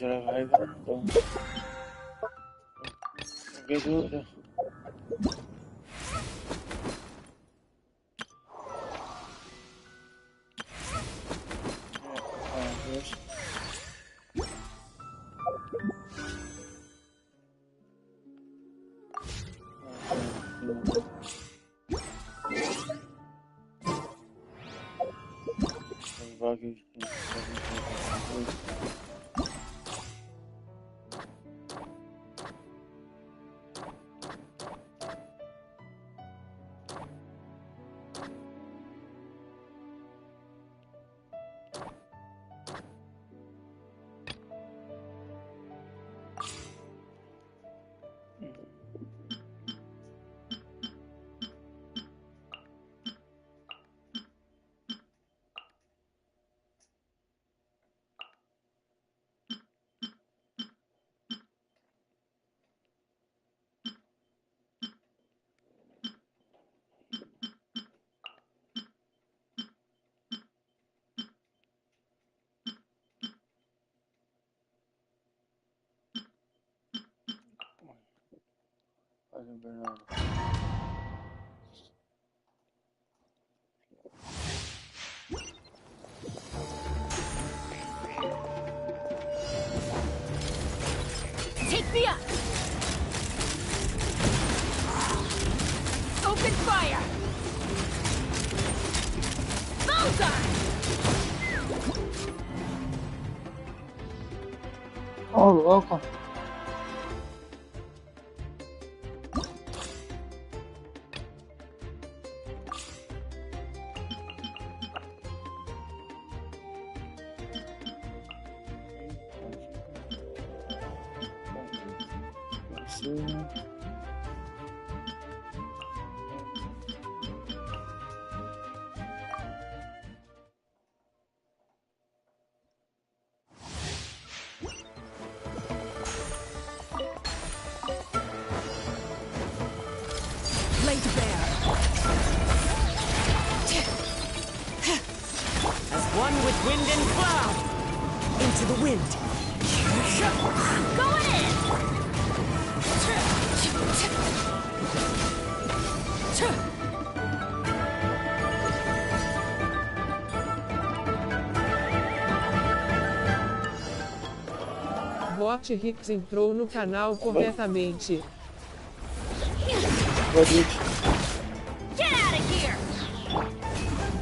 Já carrega. Então. Aventura. Take me up! Open fire! Bullseye! Oh, louco. Laid bare. As one with wind and cloud. Into the wind. Going in! Bot Hicks entrou no canal corretamente. Get out of here!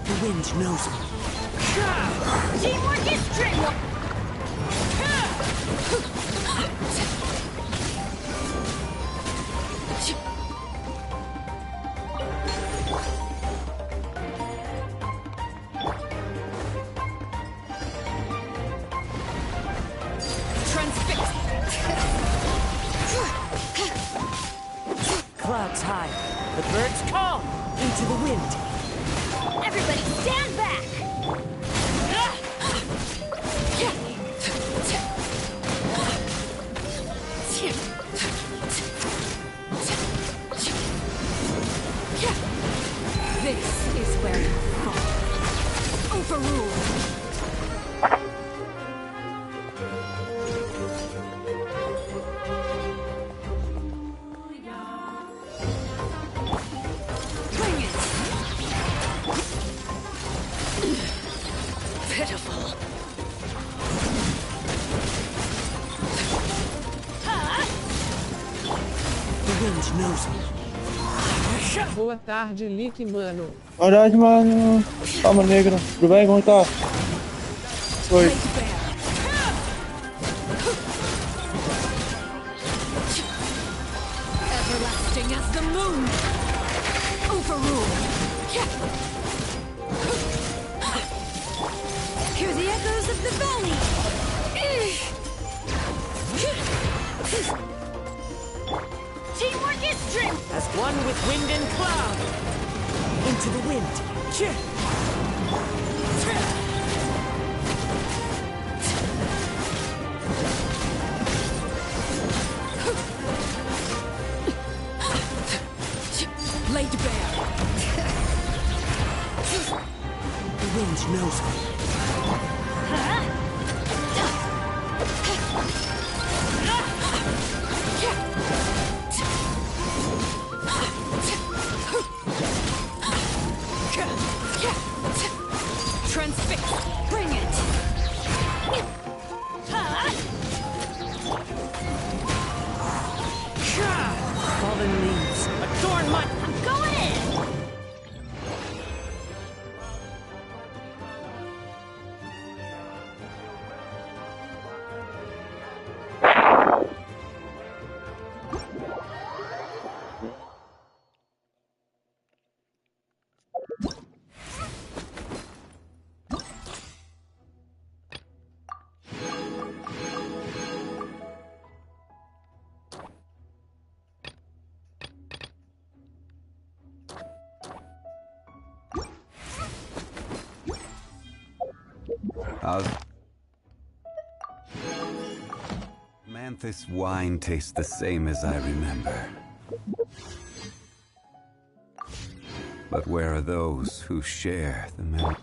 The wind knows me. Teamwork is tricky! Clouds high. The birds call. Into the wind. Everybody stand back! This is where you fall. Overruled. Pitiful. The wind knows me. Boa tarde, Lick, mano. Boa tarde, mano. Calma, negra. Tudo bem? Como tá? Oi. Everlasting as the moon. Overruled. Hear the echoes of the valley. Teamwork is strength. As one with wind and cloud. Into the wind. Laid bare. The wind knows me. Adorn my... I'm going in! Manthus wine tastes the same as I remember. But where are those who share the memory?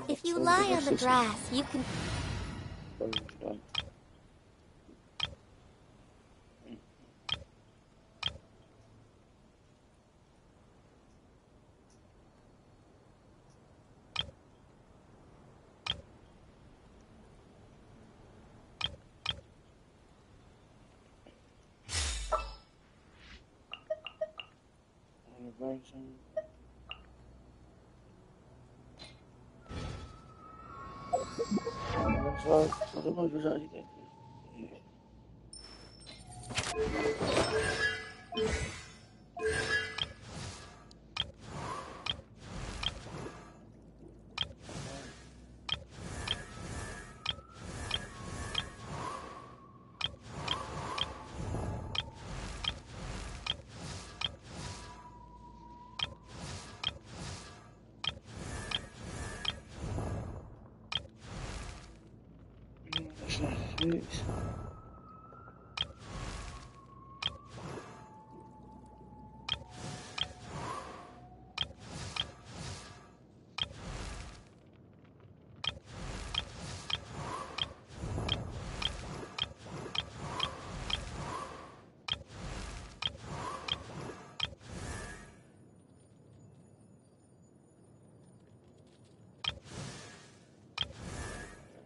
If you lie on the grass, you can...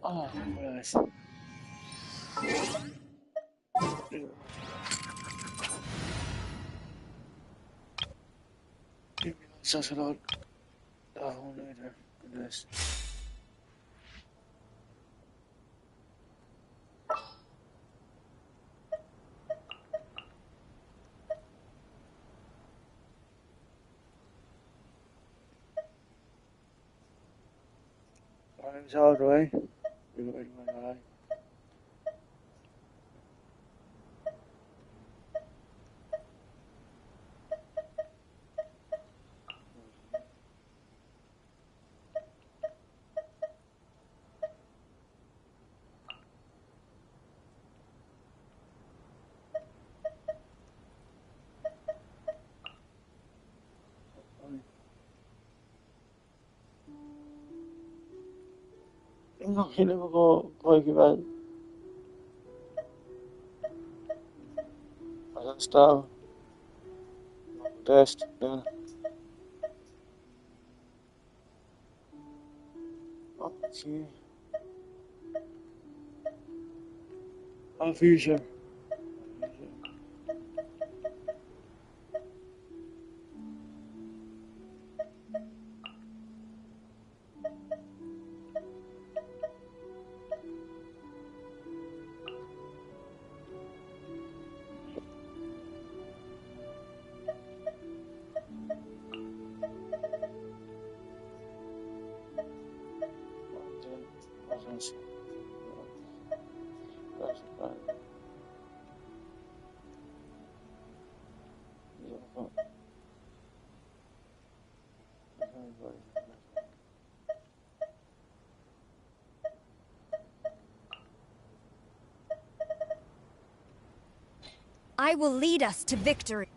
Oh, yes. Sacerdote. Oh, later. Goodness. I'm sorry, right? You're right, my guy. Imagino ko equival a style test then. Okay. Avisa. I will lead us to victory.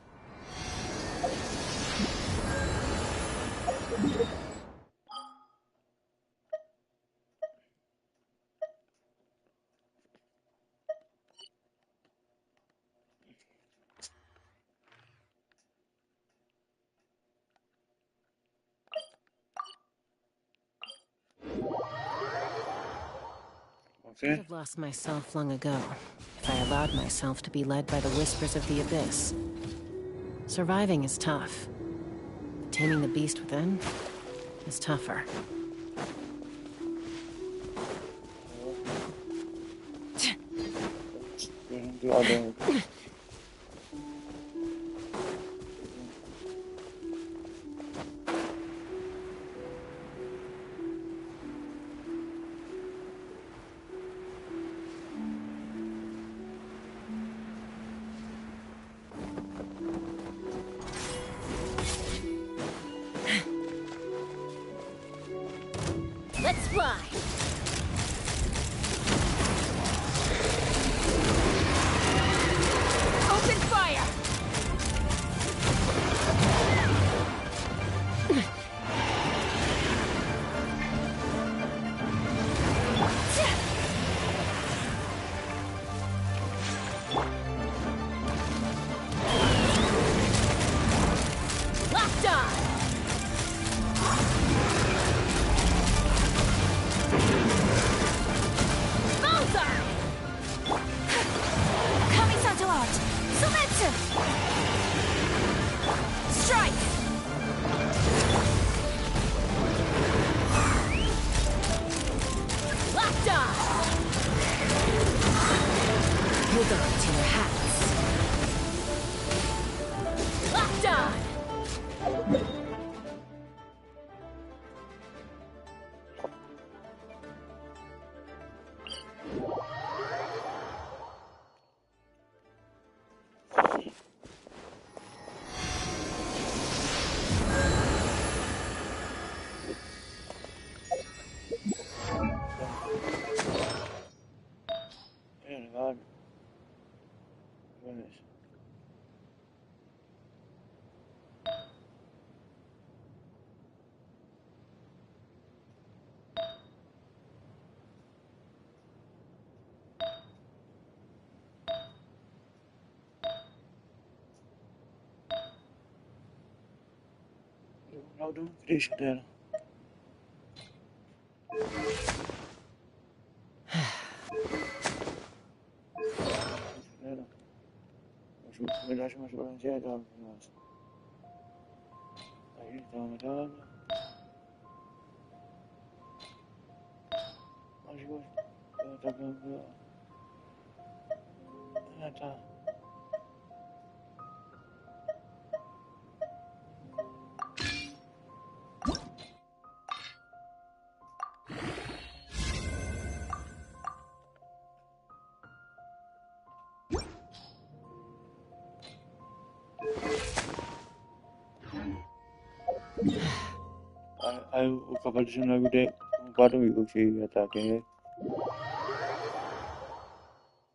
I'd have lost myself long ago if I allowed myself to be led by the whispers of the abyss. Surviving is tough. Taming the beast within is tougher. Let's fly! Open fire! Locked on! Bullseye! Kamisato out! Sumetsu! Strike! Locked on! Hold on to your hats. Locked on! God. Goodness. Nou doen, Chris delen. Melhor mais balanceado, nossa. Aí estamos dando. Mas eu tô vendo. Ah, tá. Aí o cavalo de Junago tem um barulho que ataque.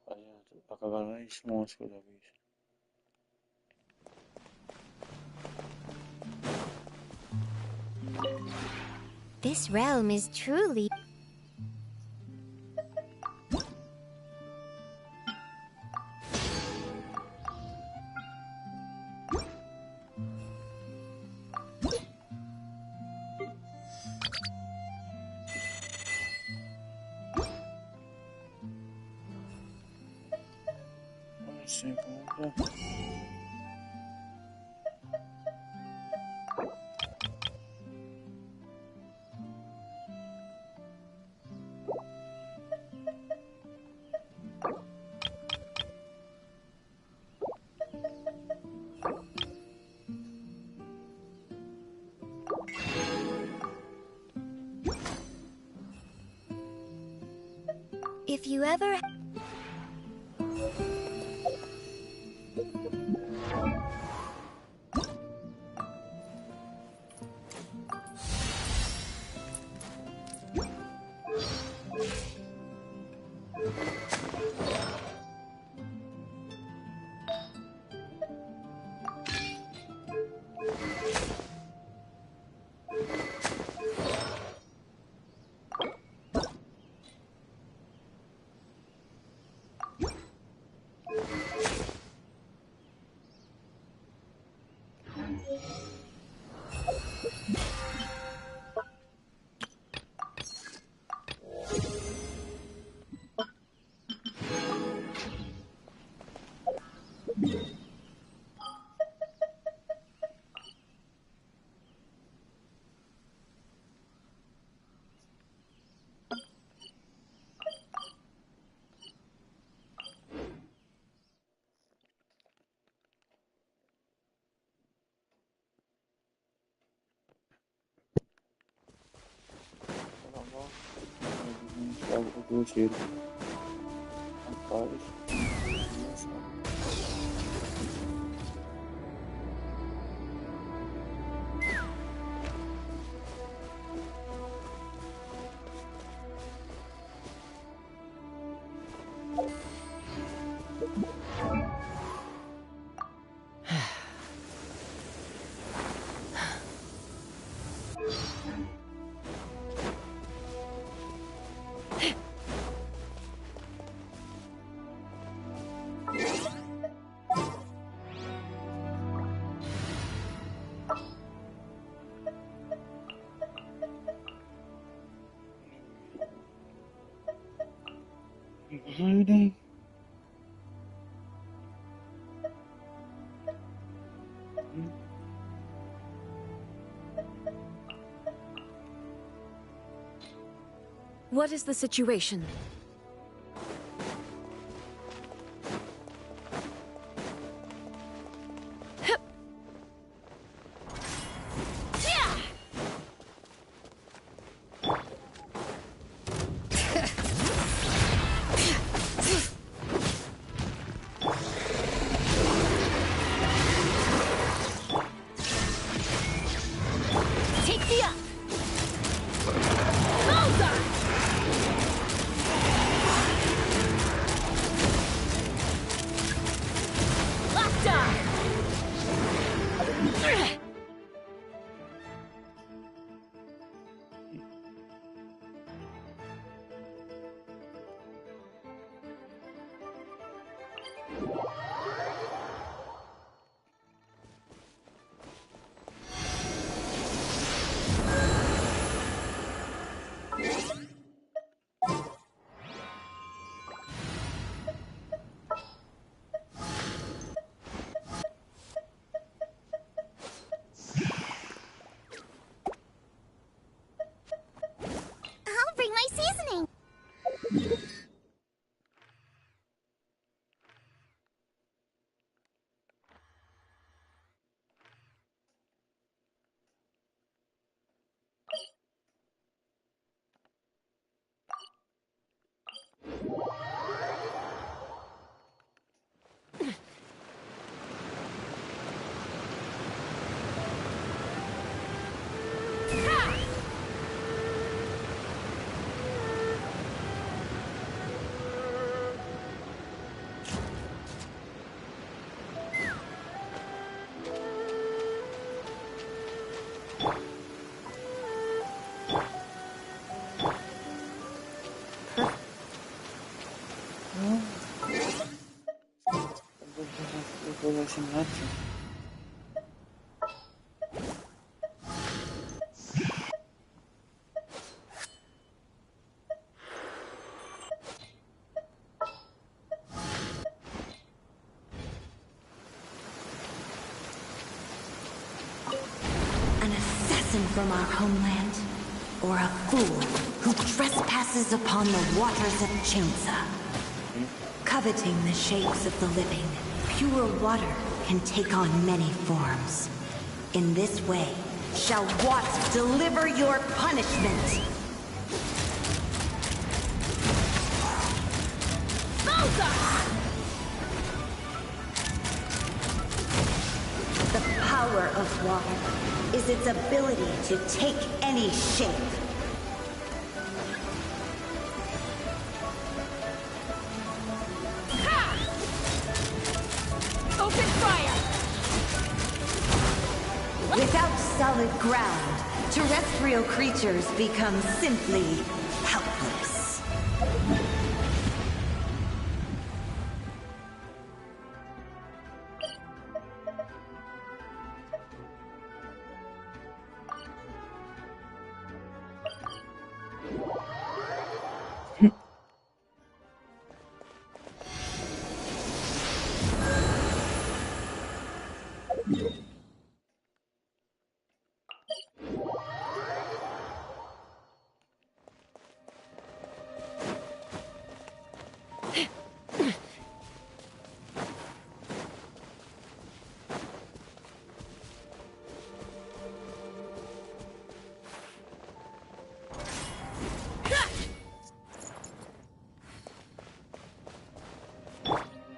Aí a cavalo é esse monstro da vez. This realm is truly... Segunda. If you ever... O grosseiro. Rapaz. Loading. What is the situation? Take the up! Bullseye! Lockdown! I'll bring my seasoning! from our homeland, or a fool who trespasses upon the waters of Chinsa. Coveting the shapes of the living, pure water can take on many forms. In this way, shall Wasp deliver your punishment. The power of water is its ability to take any shape. Ha! Open fire! Without solid ground, terrestrial creatures become simply helpless.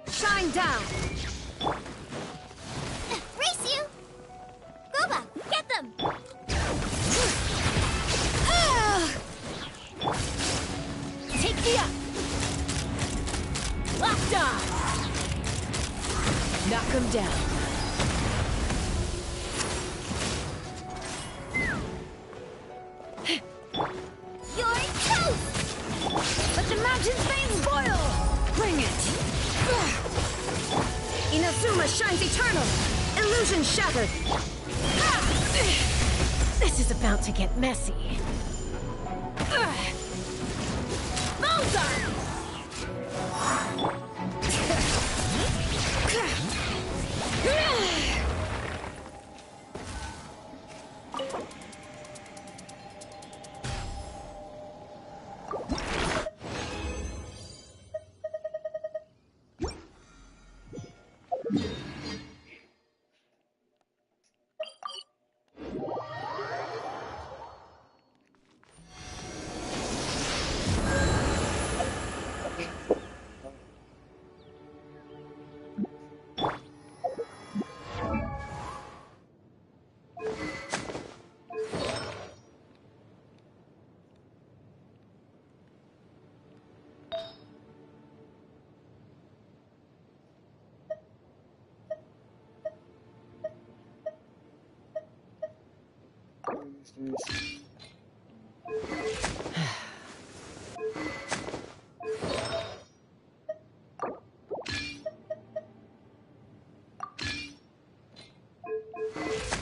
Shine down! Race you! Boba, get them! Take me up! Locked on! Knock him down. You're toast! Let the mountain's veins boil! Bring it! Inazuma shines eternal! Illusion shattered! This is about to get messy. Bullseye!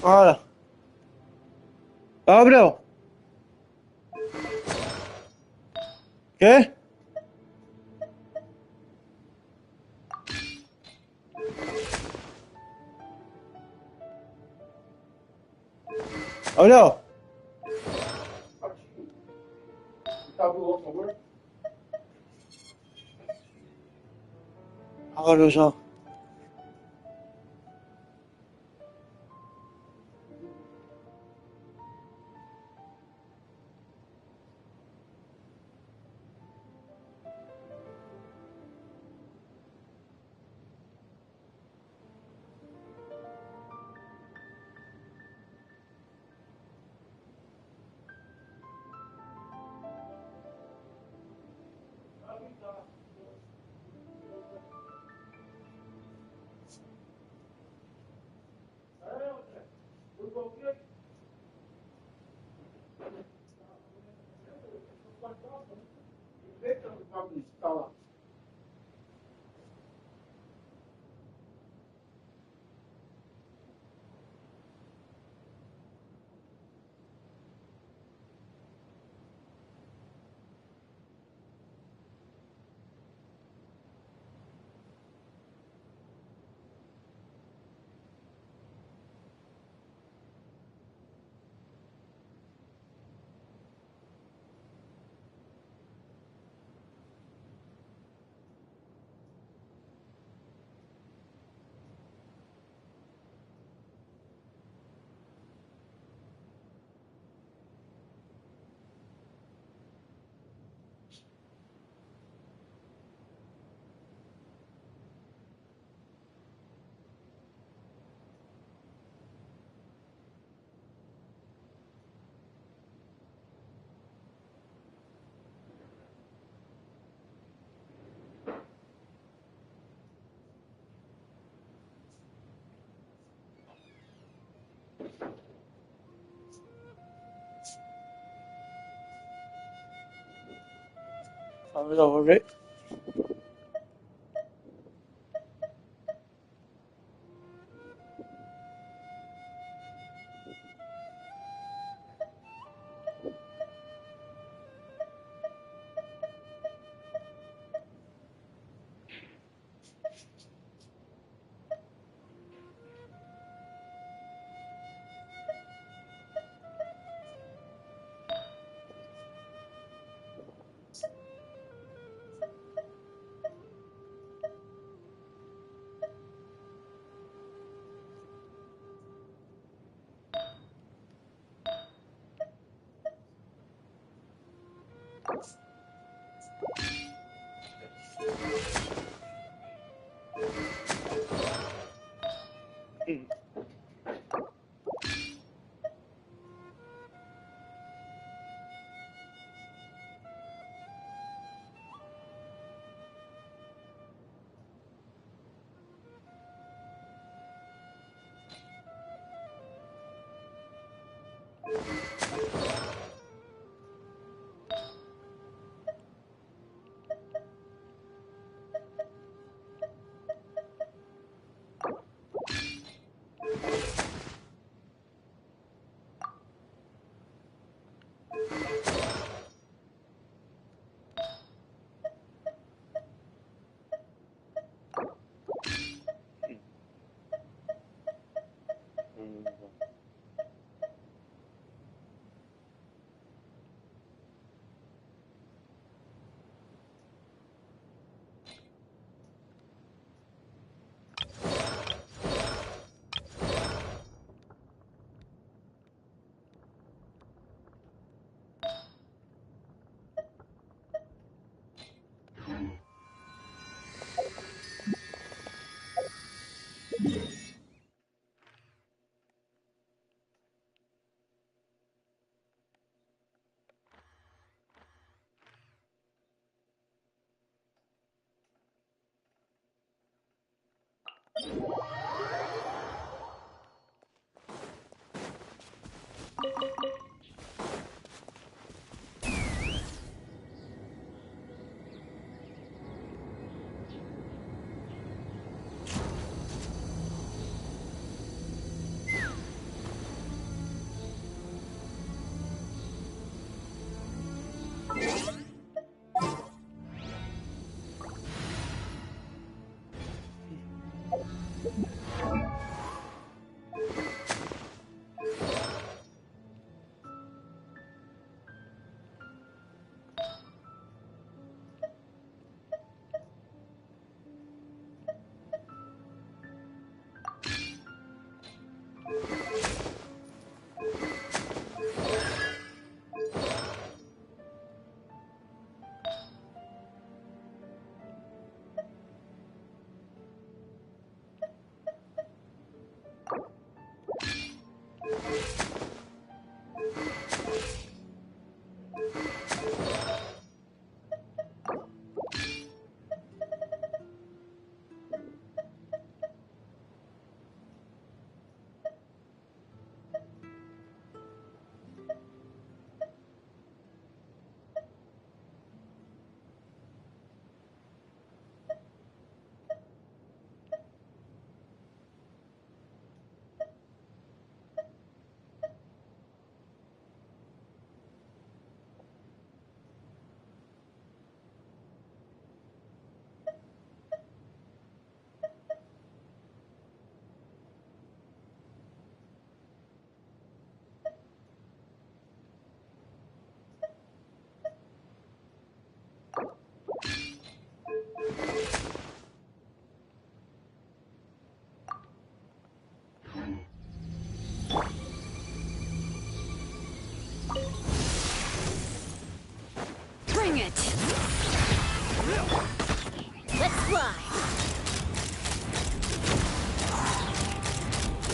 Olha. Gabriel. Quê? Olha. Agora já. Vamos ver. Bring it! Let's fly!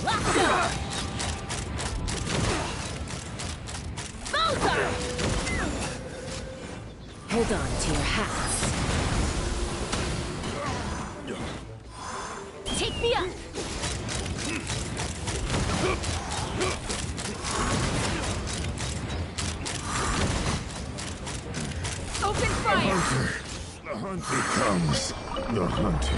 Lock on! Bowser! Hold on to your hats. Take me up! Open fire! the hunting.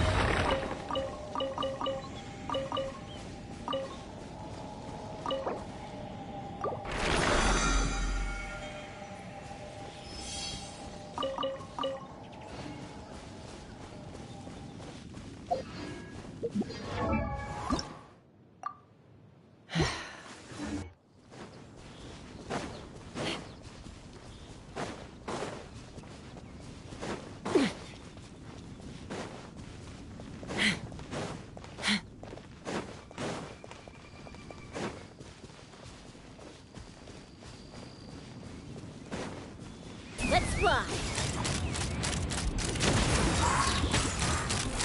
Let's fly.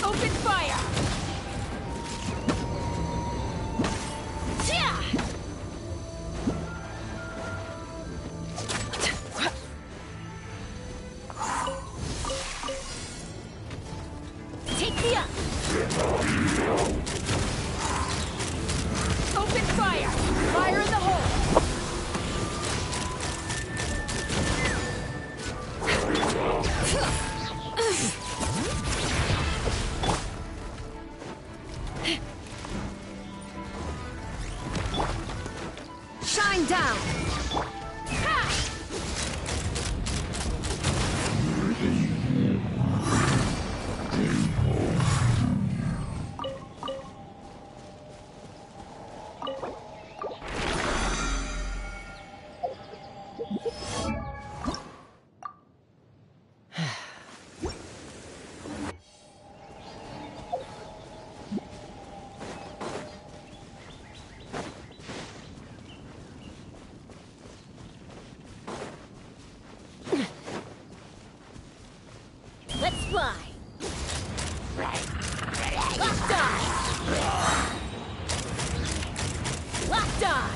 Open fire. Yeah. Take me up. Open fire. Fire in the hole. Shine down! Let's fly. Locked on. Locked on.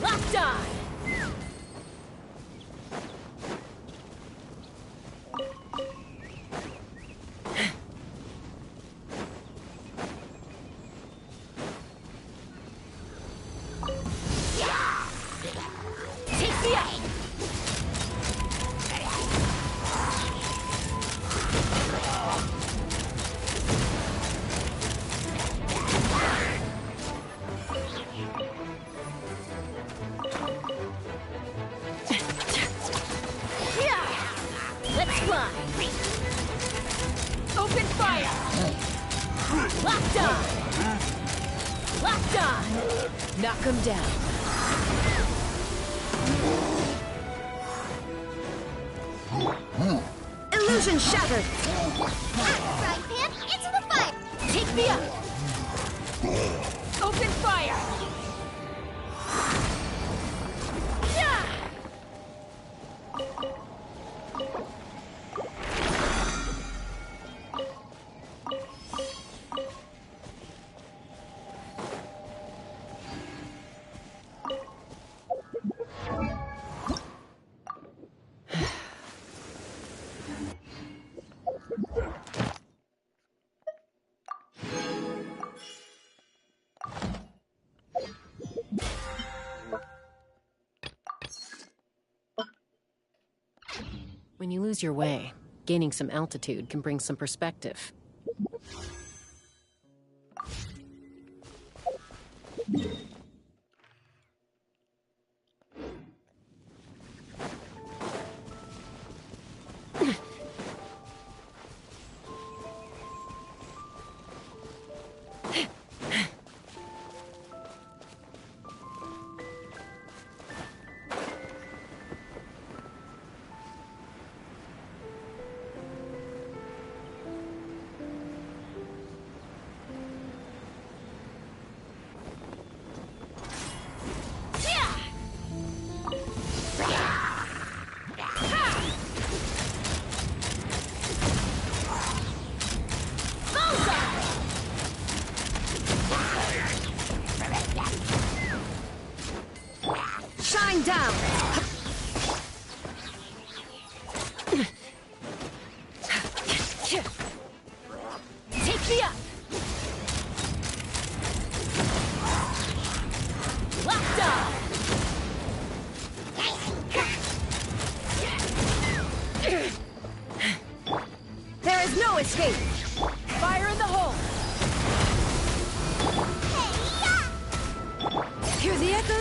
Locked on. Take me out. Let's fly. Open fire. Locked on. Locked on. Knock him down. Illusion shattered! Frying pan into the fire. Take me up! Open fire. Yeah. When you lose your way, gaining some altitude can bring some perspective. Shine down! Take me up. Locked on. There is no escape!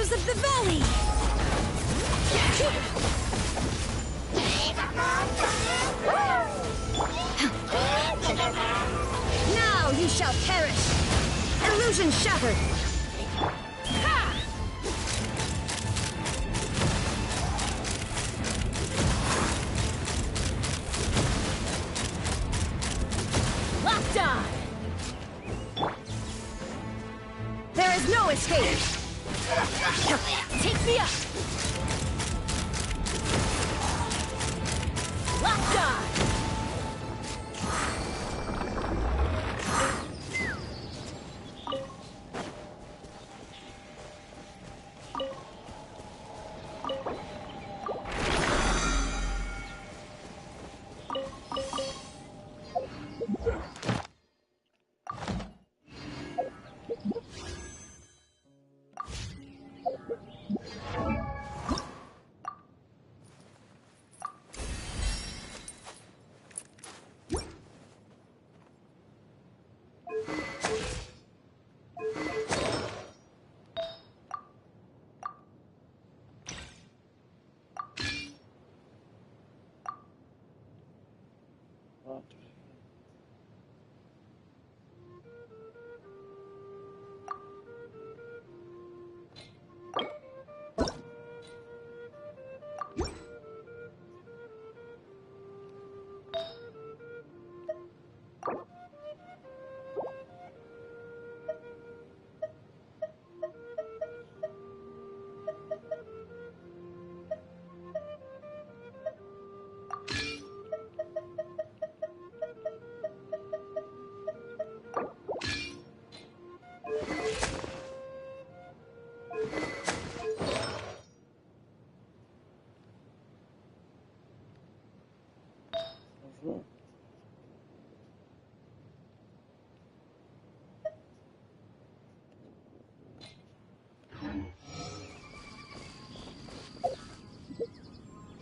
waters of the valley! Now you shall perish! Illusion shattered! Ha! Locked on! There is no escape! Take me up! Locked on!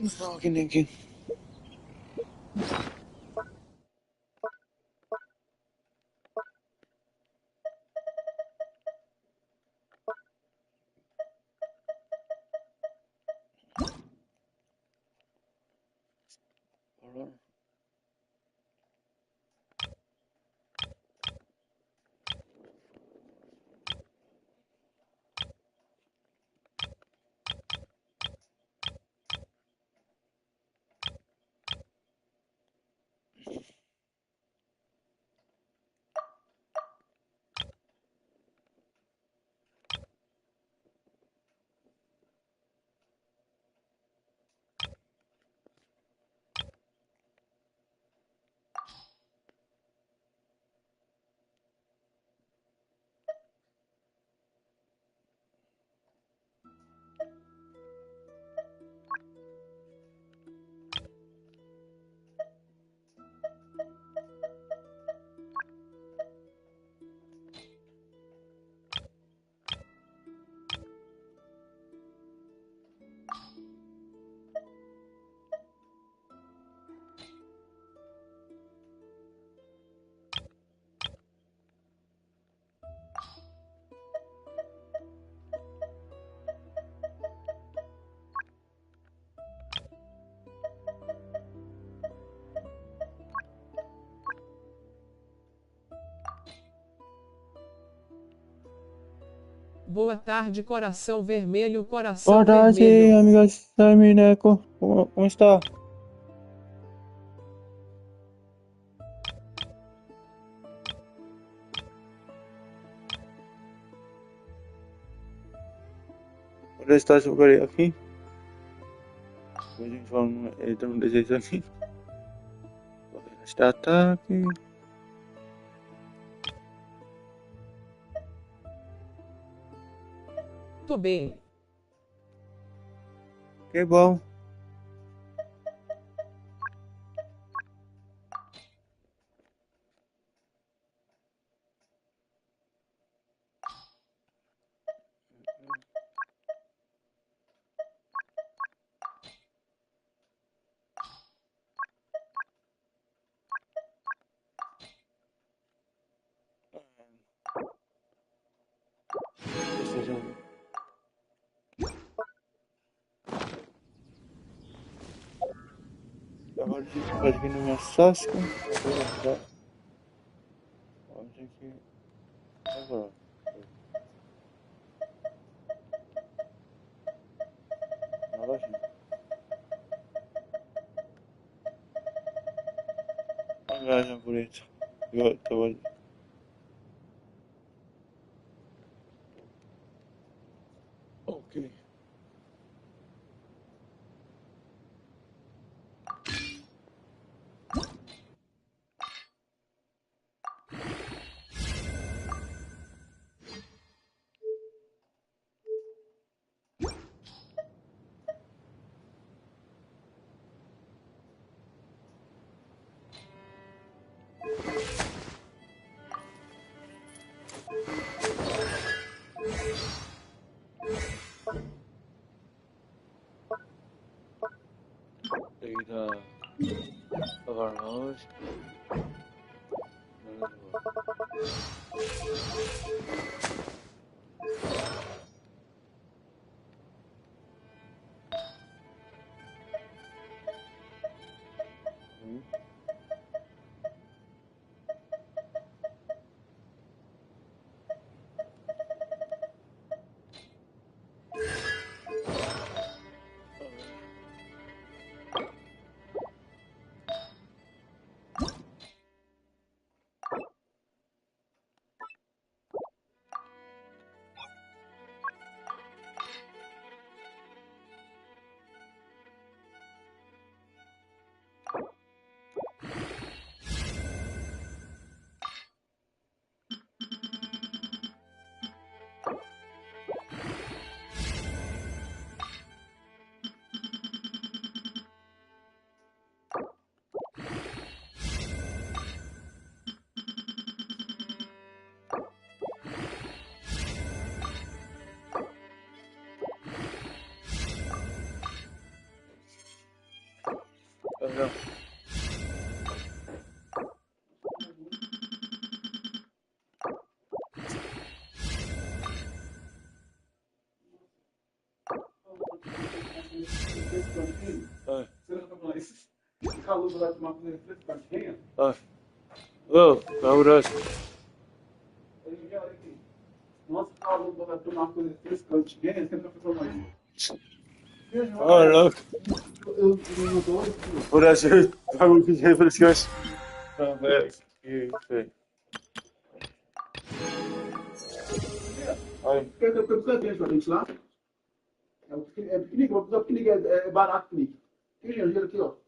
Fucking thinking. Boa tarde, coração vermelho, coração Boa tarde, vermelho. amigas da Mineco. Como está? Onde está esse lugar aqui? A gente fala, então não deixa isso aqui. Está ataque. Tô bem. Que bom. bardziej będę miał saskę. Dobra. Dzięki. Dobra. No właśnie. Angażam burrito. To będzie. Okej. Data of our knowledge. Dobra. Oh, nou dat. Oh, leuk. Hoe dat je waarom moet je even de schus? Van werk. Hier. Hoi. Kijk, ik heb het wat ik sla. Klik, op klik, barak klik. Klik, hier, klik.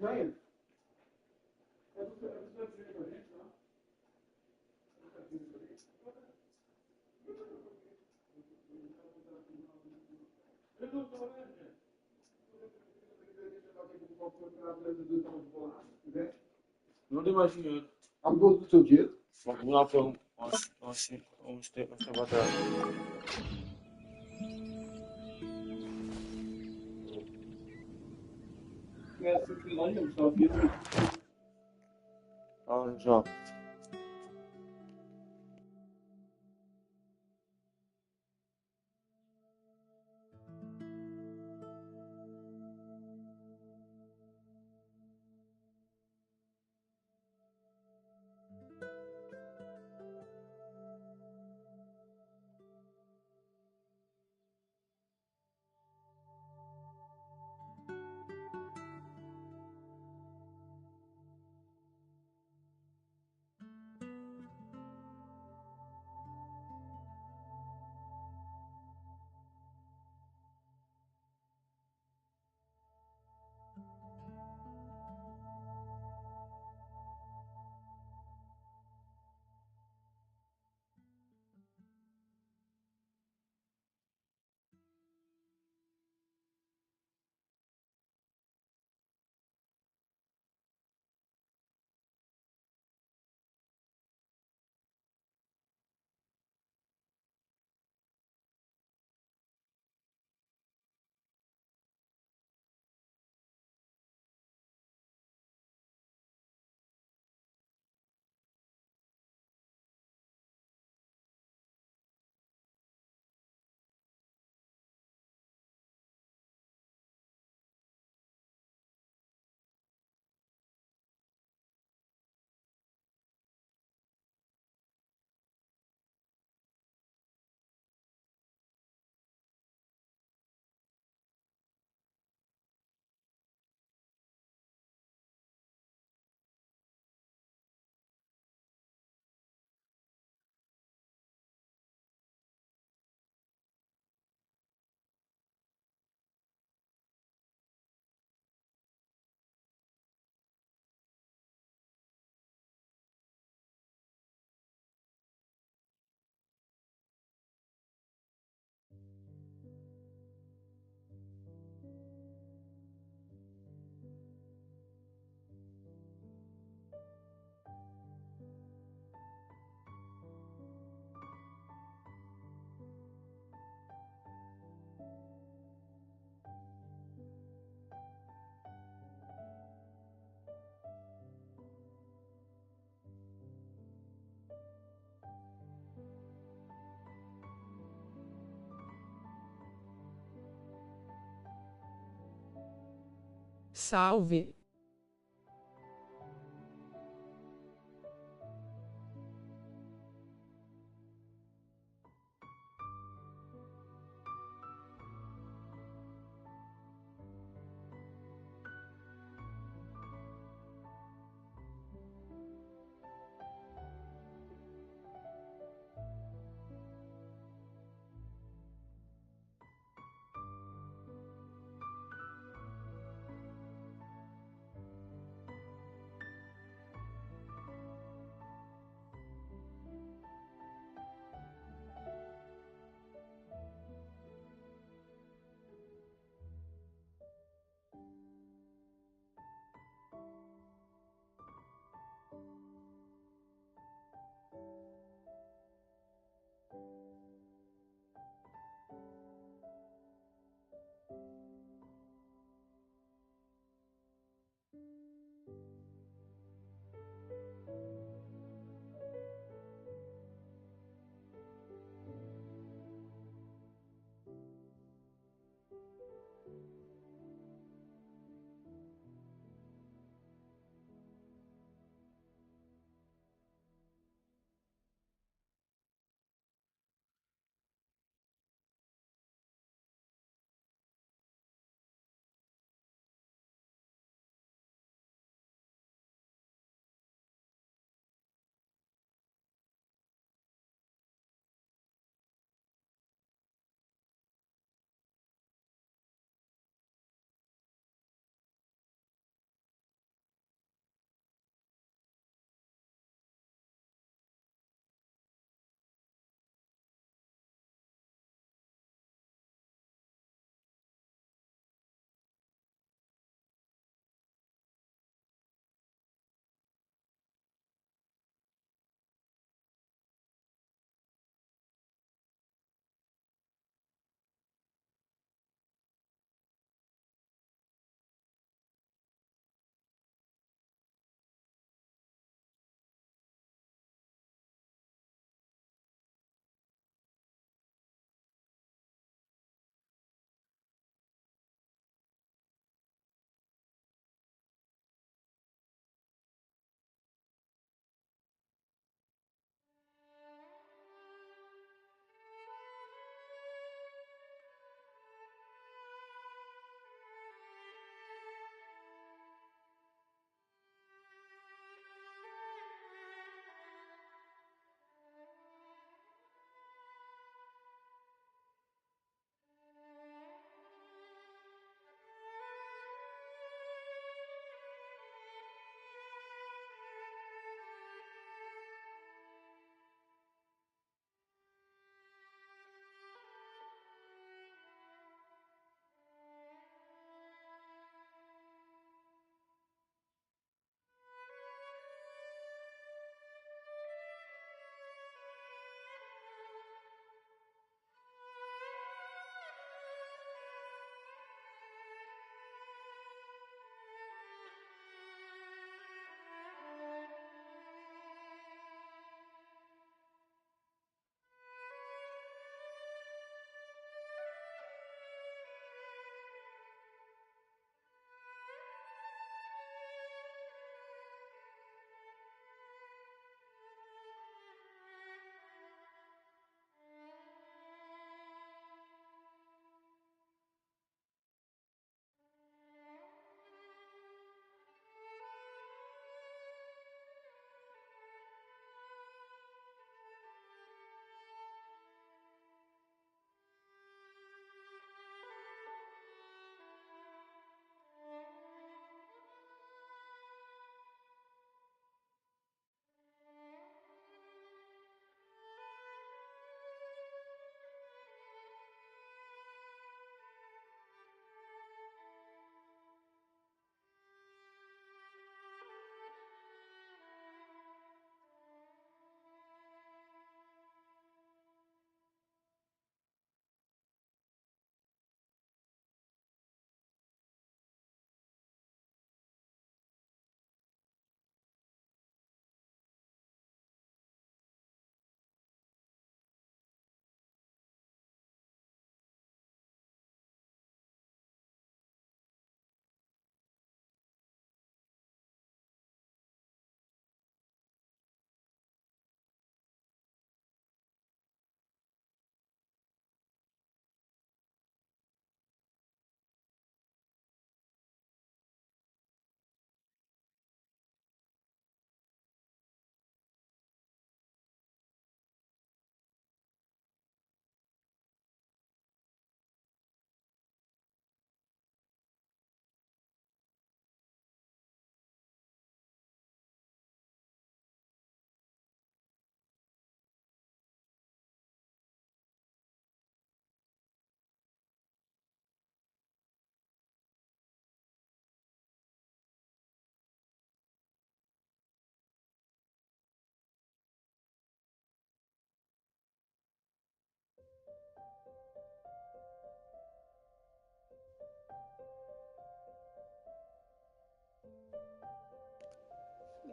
Nee. Não tem mais dinheiro. Acabou do seu dia. Vamos lá para uns tempos atrás. Olha só. Salve.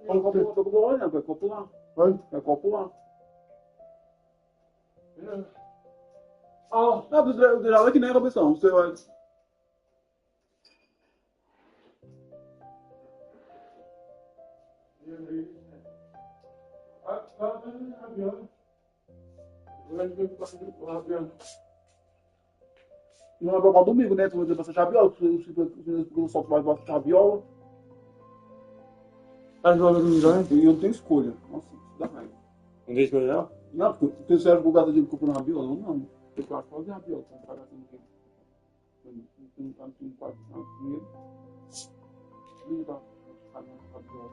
Copo lá, não, copo lá. É copo lá. Ah, du drar ikke ned, Robinson. Så não é para domingo, né? Tu vai passar chaviola, tu só vai passar chaviola. Tá jogando no jogo? E eu não tenho escolha. Nossa, isso dá raiva. Não deixa eu olhar? Não, porque tu serve pro gado de comprar uma rabiola? Não. Eu acho que fazer rabiola, pra pagar assim no tempo. Não tá no quarto, não. Primeiro. Não tá. Rabiola.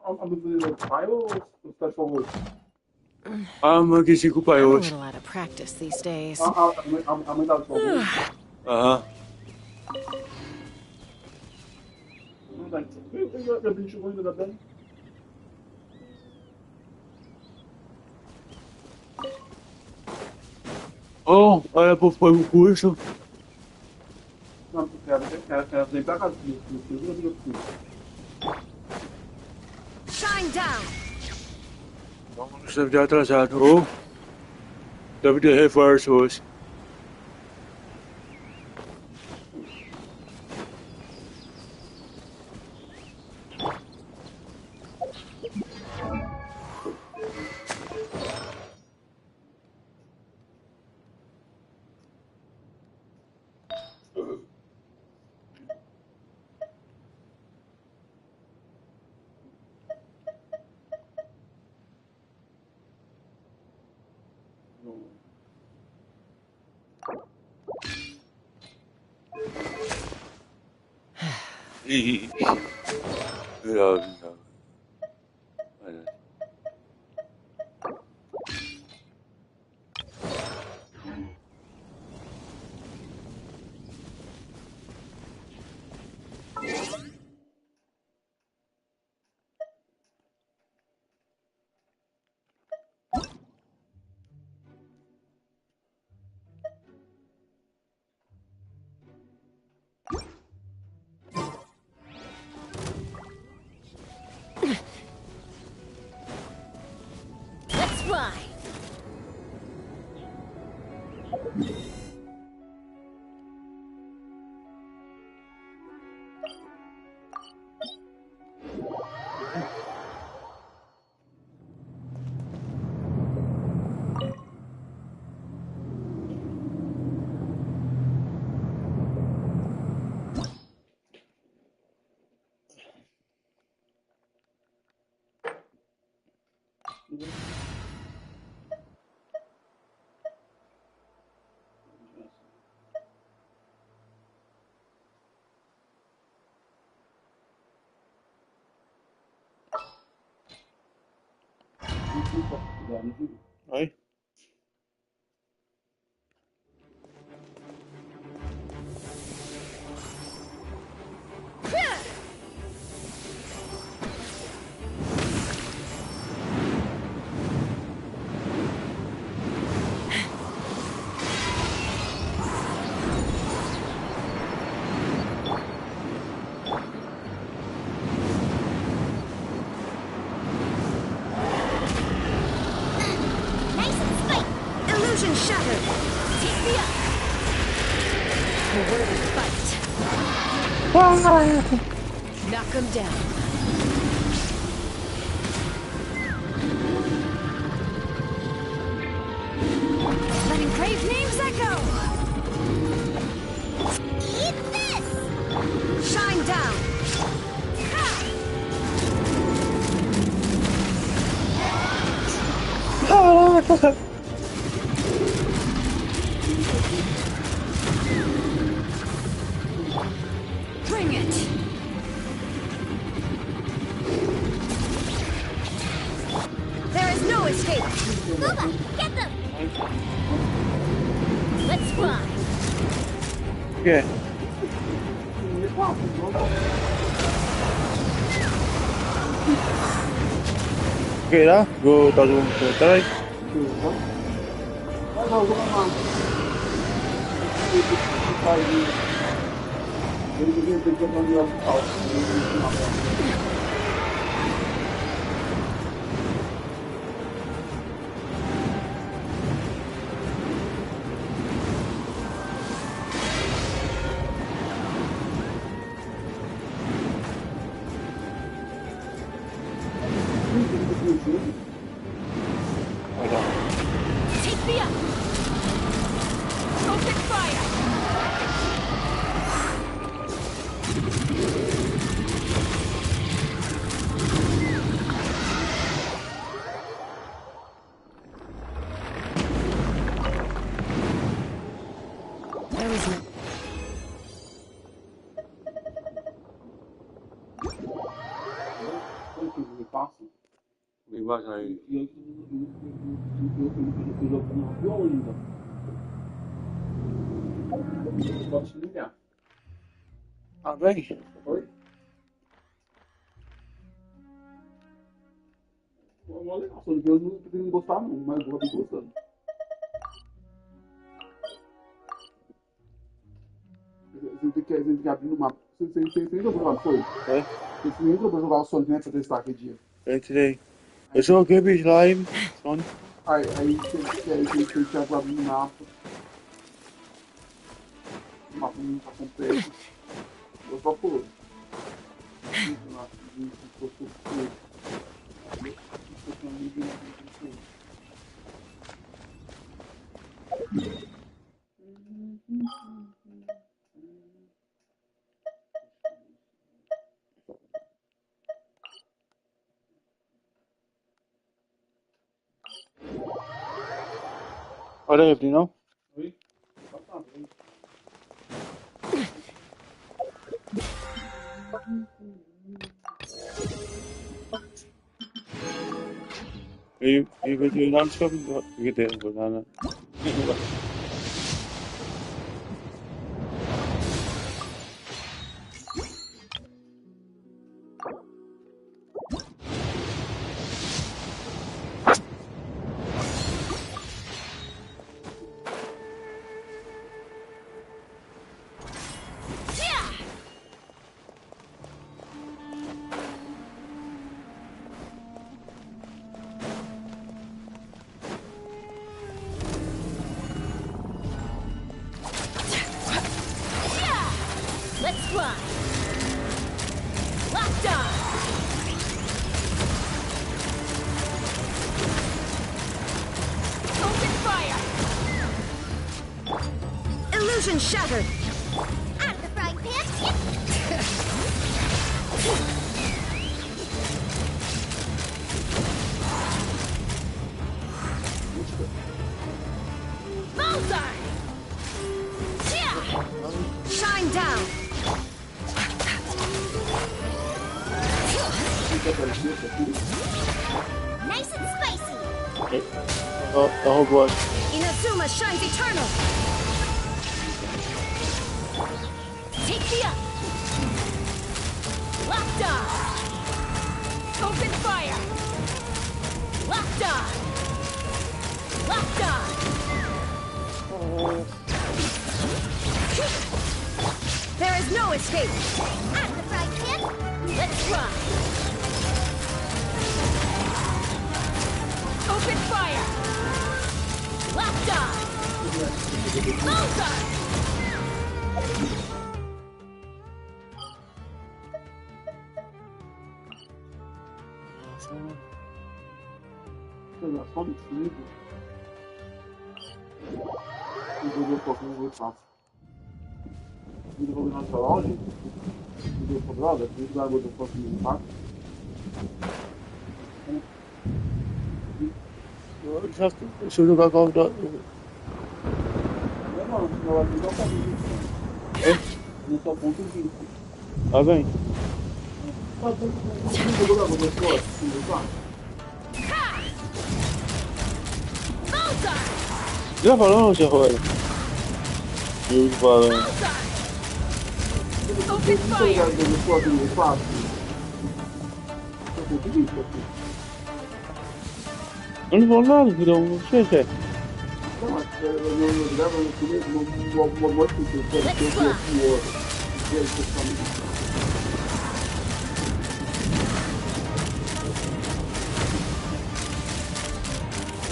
A minha pai ou os cachorros? Ah, mas que cinco pai I'm a hoje. little out of practice these days. A mãe da sua avó? Aham. Não dá. Eu vi chegou ainda bem. Oh, olha pro fogo curso. Não, quero vem pra casa. Shine down! Vamos deve ter atrasado. Oh, deve ter reforço hoje. Ih, grave, grave. Olha. Let's fly. Ai. Nice and spike. Illusion shattered! Take me up. A worthy fight. Knock him down. Letting crave names echo! Eat this. Shine down! Bring it! There is no escape! Booba, get them. Let's fly. Okay. Okay dah, go tahu try. Take me up. Open fire. There was no... Vai sair. Pode te ligar. Ah, bem. Oi? Uma legal, só que eu não tenho gostar não, mas eu vou gostando. Você tem que abrir no mapa. Você entrou pra jogar, foi? É? Você entrou pra jogar o Sonic, né, pra testar aquele dia. Eu tirei. Eu só quero slime. Son. Aí você tinha que abrir no mapa. O mapa não tá completo. Eu só pulou. Olha aí, não? Oi? Exatamente. Eu vou te dar um desconto. Que tem, vou dar na. Let's fly. Locked on. Open fire. Illusion shattered! Out of the frying pan. Bullseye. Shine down! Nice and spicy. The whole blood. Inazuma shines eternal! Take me up. Locked on. Open fire. Locked on. Locked on. There is no escape! Out of the frying pan. Let's fly. Open fire. Locked on. Bullseye. Sonic 5. O jogo um pouquinho muito fácil. O jogo na sua loja, o jogo for droga, o jogo agora um pouquinho muito fácil. Se eu jogar com o. Não, não, eu não sabia. No só ponto 20. Ah, bem. Você jogou agora com o Bullseye. Já falou, seu Roy? Eu falo. Open Não tô fire! ligado no foto no espaço. Eu tenho que ver isso aqui. Eu não vou nada, filho. Não sei se é. Não, acho que eu não gravo no começo, uma boa estrutura. Eu tenho aqui o outro. E aí, pessoal?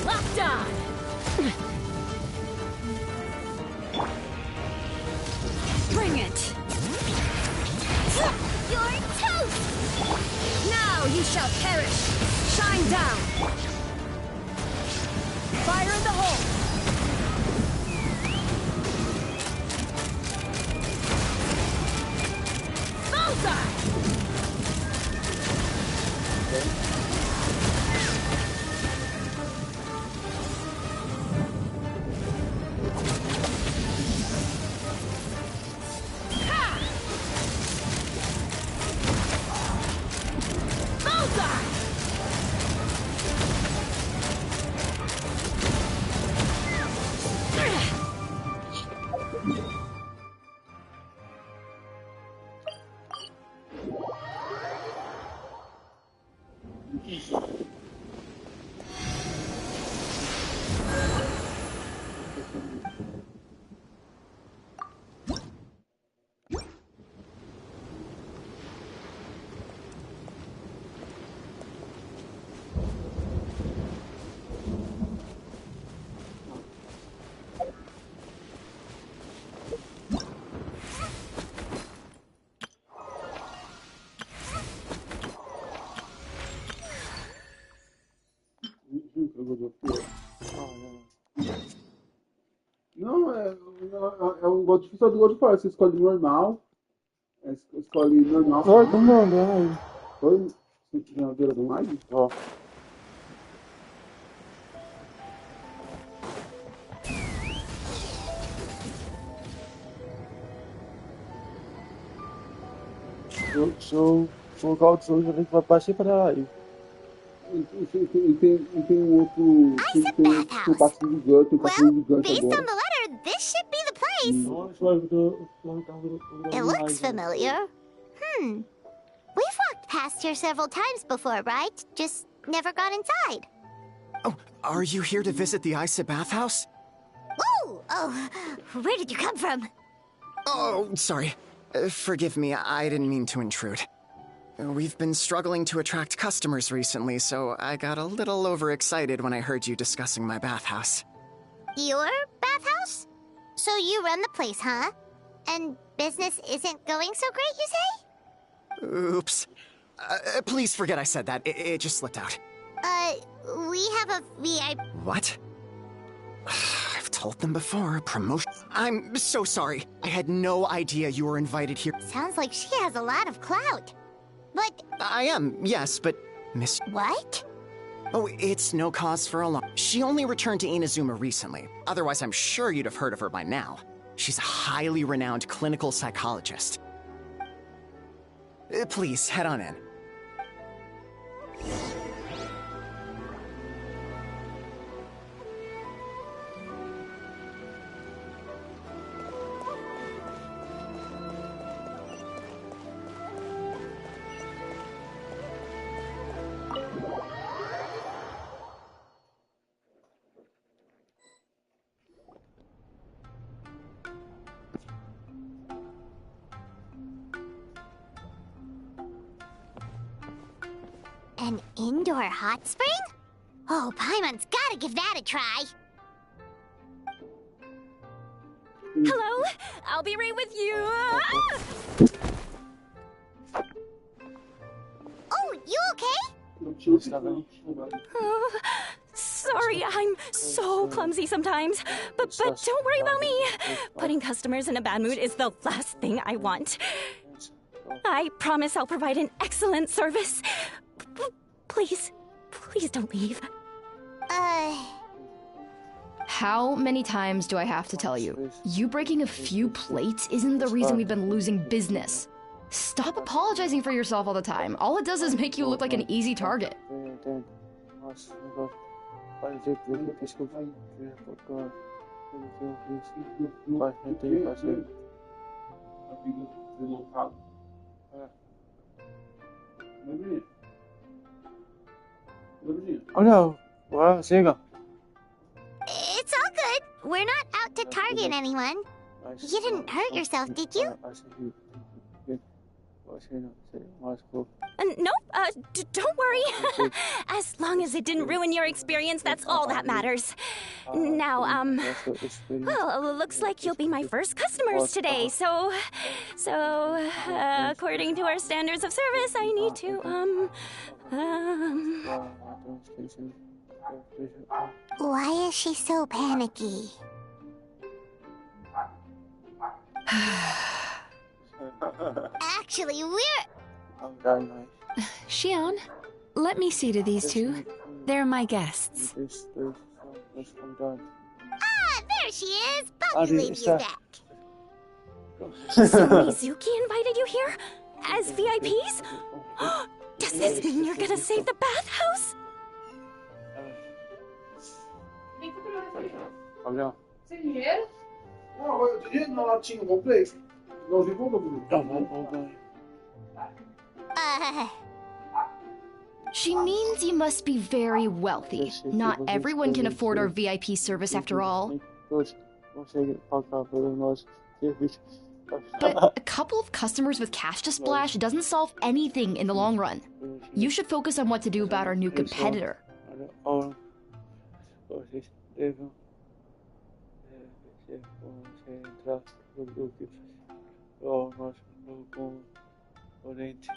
Locked on! Bring it! You're toast! Now you shall perish! Shine down! Fire in the hole! Bullseye! Não, é um God difícil do God of War. Você escolhe normal. Escolhe normal. Vai, tô mandando. Foi? Você tiver na beira do live? Ó. Se eu colocar o tesouro, a gente vai passar para aí. E tem um outro. Tem um passinho gigante, tem um passinho gigante Based on agora. the letter, this should be the place. Não, isso vai do. It looks familiar. We've walked past here several times before, right? Just never got inside. Oh, are you here to visit the Isa bathhouse? Ooh! Oh, where did you come from? Oh, sorry. Forgive me, I didn't mean to intrude. We've been struggling to attract customers recently, so I got a little overexcited when I heard you discussing my bathhouse. Your bathhouse? So you run the place, huh? And business isn't going so great, you say? Oops. Please forget I said that. It just slipped out. We have a VIP. What? I've told them before, promotion. I'm so sorry. I had no idea you were invited here. Sounds like she has a lot of clout. But I am, yes, but Miss... what? Oh, it's no cause for alarm. She only returned to Inazuma recently. Otherwise, I'm sure you'd have heard of her by now. She's a highly renowned clinical psychologist. Please, head on in. An indoor hot spring? Oh, Paimon's gotta give that a try. Hello? I'll be right with you. Oh, you okay? Oh, sorry, I'm so clumsy sometimes. But don't worry about me. Putting customers in a bad mood is the last thing I want. I promise I'll provide an excellent service. Please don't leave. How many times do I have to tell you? You breaking a few plates isn't the reason we've been losing business. Stop apologizing for yourself all the time. All it does is make you look like an easy target. A vida deslocada. Lembra? Olha, bora, chega. It's all good. We're not out to target anyone. You didn't hurt yourself, did you? Nope, don't worry. As long as it didn't ruin your experience, that's all that matters. Now, well, looks like you'll be my first customers today, so, according to our standards of service, I need to, Why is she so panicky? Actually, we're... Xion, let me see to these two. They're my guests. Ah, there she is! Bucky Lady's back. So Mizuki invited you here? As VIPs? Does this mean you're gonna save the bathhouse? Sem dinheiro? Não, eu dinheiro na latinha, comprei. Não, vi como eu She means you must be very wealthy. Not everyone can afford our VIP service after all. But a couple of customers with cash to splash doesn't solve anything in the long run. You should focus on what to do about our new competitor.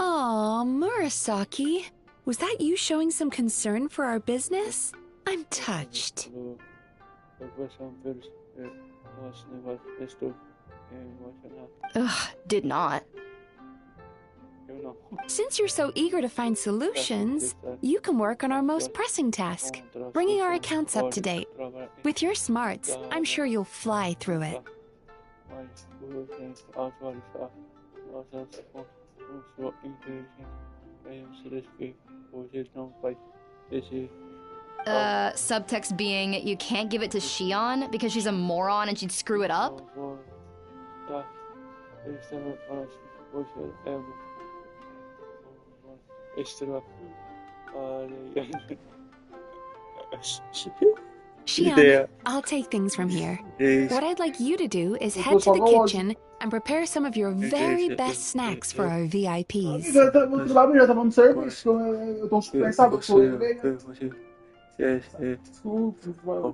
Aw, Murasaki. Was that you showing some concern for our business? I'm touched. Ugh, did not. Since you're so eager to find solutions, you can work on our most pressing task, bringing our accounts up to date. With your smarts, I'm sure you'll fly through it. Subtext being, you can't give it to Xion because she's a moron and she'd screw it up? Xion, I'll take things from here. What I'd like you to do is head to the kitchen and prepare some of your very best snacks for our VIPs. Já tá falando sério isso, eu tô pensando que foi. Desculpe, não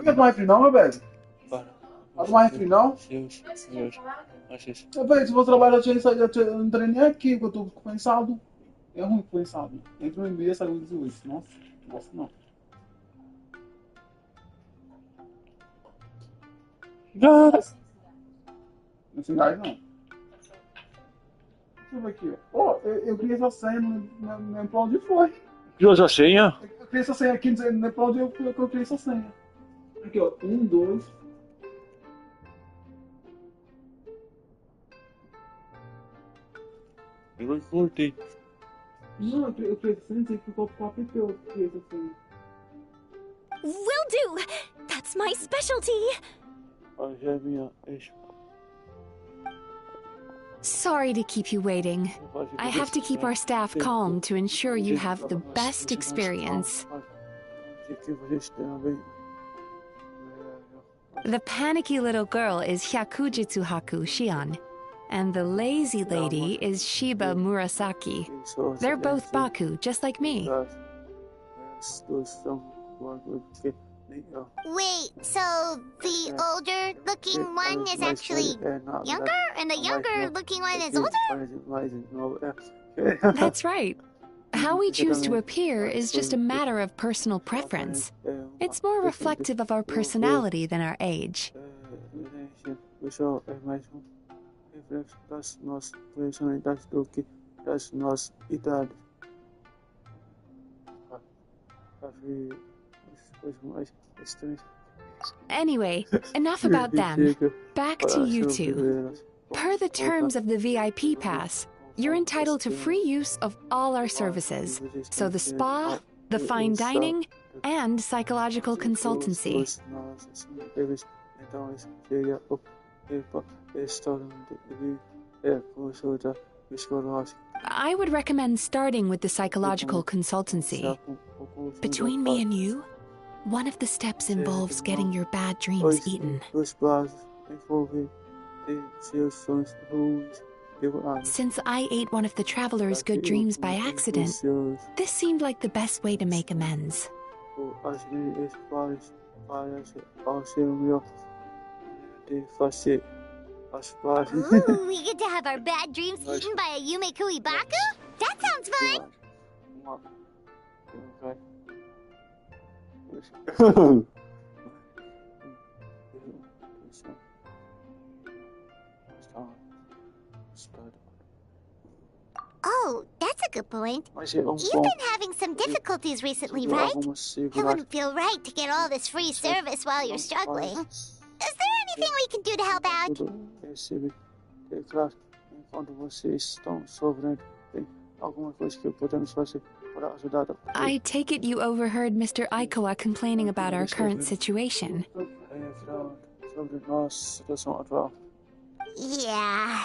quer tomar refri não, meu velho? Vai tomar refri não? Velho, se você trabalhar, eu não treinei aqui, que eu tô pensado. É ruim pensado. Entra no MBA, sai do 18. Nossa, nossa, não. Não se engane, não. Deixa eu ver aqui. Ó, eu criei essa senha, não lembro pra onde foi. Criou essa senha? Eu criei essa senha aqui, não lembro pra onde eu criei essa senha. Aqui, ó. 1, 2. Eu não curti. Não, eu criei essa senha, você ficou com a PP, eu criei essa senha. Will do! That's my specialty! Sorry to keep you waiting. I have to keep our staff calm to ensure you have the best experience. The panicky little girl is Hyakujitsu Haku Xion, and the lazy lady is Shiba Murasaki. They're both Baku, just like me. Wait, so the older-looking one is actually younger, and the younger-looking one is older? That's right. How we choose to appear is just a matter of personal preference. It's more reflective of our personality than our age. Anyway, enough about them. Back to you two. Per the terms of the VIP pass, you're entitled to free use of all our services. So the spa, the fine dining, and psychological consultancy. então isso seria o restaurante e consulta psicológica. I would recommend starting with the psychological consultancy. Between me and you, one of the steps involves getting your bad dreams eaten. Since I ate one of the traveler's good dreams by accident, this seemed like the best way to make amends. Ooh, we get to have our bad dreams eaten by a Yume Kuibaku? That sounds fun! Oh, that's a good point. You've been having some difficulties recently, right? It wouldn't feel right to get all this free service while you're struggling. Is there anything we can do to help out? I take it you overheard Mr. Aikawa complaining about our current situation. Yeah.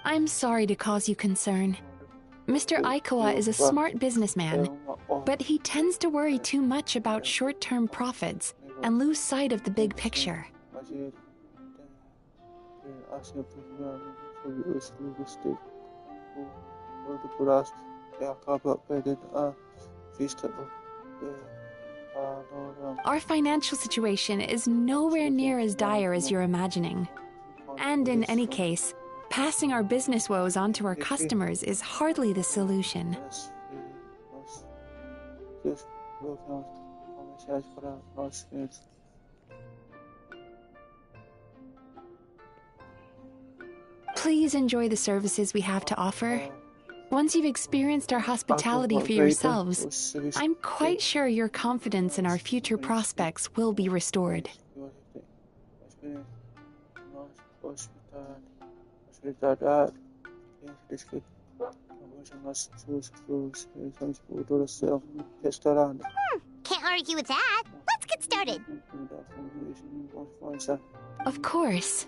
I'm sorry to cause you concern. Mr. Aikawa is a smart businessman, but he tends to worry too much about short-term profits and lose sight of the big picture. Our financial situation is nowhere near as dire as you're imagining. And in any case, passing our business woes on to our customers is hardly the solution. Please enjoy the services we have to offer. Once you've experienced our hospitality for yourselves, I'm quite sure your confidence in our future prospects will be restored. Can't argue with that. Let's get started. Of course.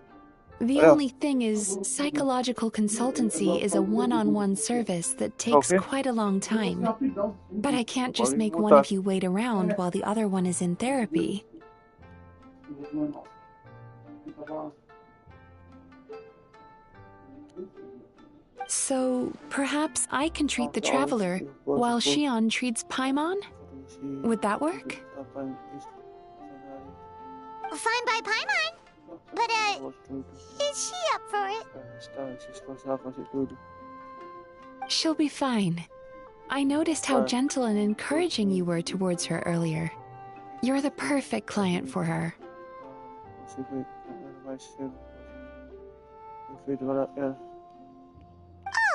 The only thing is, psychological consultancy is a one-on-one service that takes quite a long time. But I can't just make one of you wait around while the other one is in therapy. So, perhaps I can treat the traveler while Shion treats Paimon? Would that work? Fine by Paimon. But, is she up for it? She'll be fine. I noticed how gentle and encouraging you were towards her earlier. You're the perfect client for her.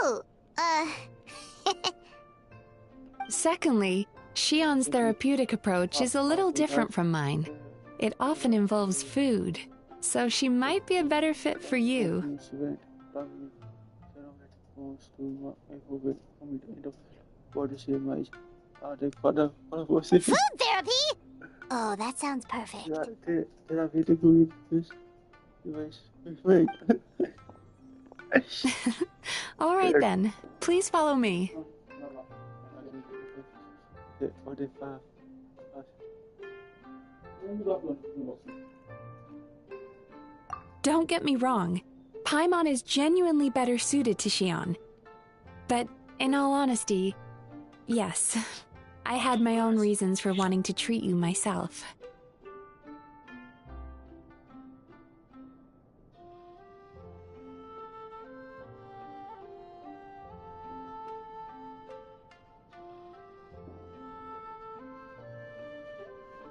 Oh, Secondly, Shion's therapeutic approach is a little different from mine. It often involves food, so she might be a better fit for you. food therapy? Oh, that sounds perfect. All right then, please follow me. Don't get me wrong, Paimon is genuinely better suited to Shion. But in all honesty, yes, I had my own reasons for wanting to treat you myself.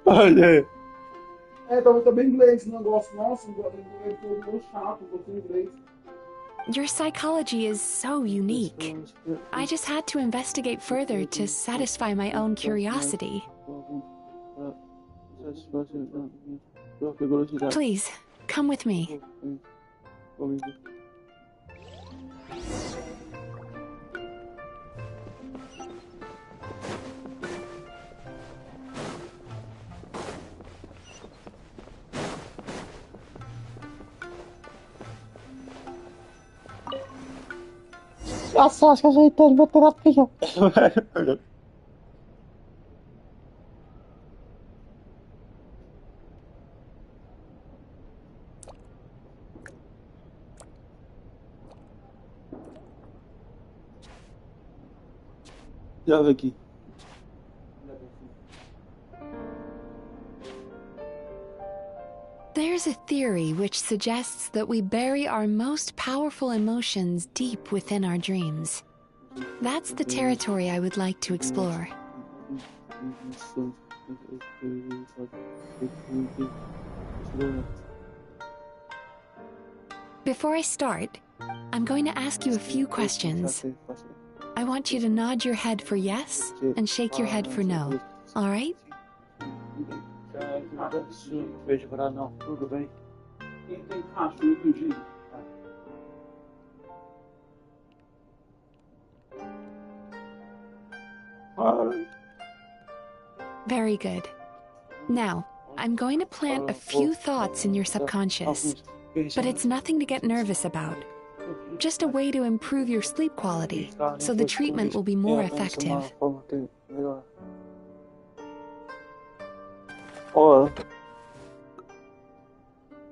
Olha. Tá bem inglês esse negócio. Nossa, inglês todo chato, inglês. Your psychology is so unique. I just had to investigate further to satisfy my own curiosity. Please, come with me. acho que ajeitei minha terapia. Já vi aqui. There's a theory which suggests that we bury our most powerful emotions deep within our dreams. That's the territory I would like to explore. Before I start, I'm going to ask you a few questions. I want you to nod your head for yes and shake your head for no. All right? Beijo pra não, tudo bem? Quem tem cachorro do dia? Very good. Now, I'm going to plant a few thoughts in your subconscious, but it's nothing to get nervous about. Just a way to improve your sleep quality, so the treatment will be more effective.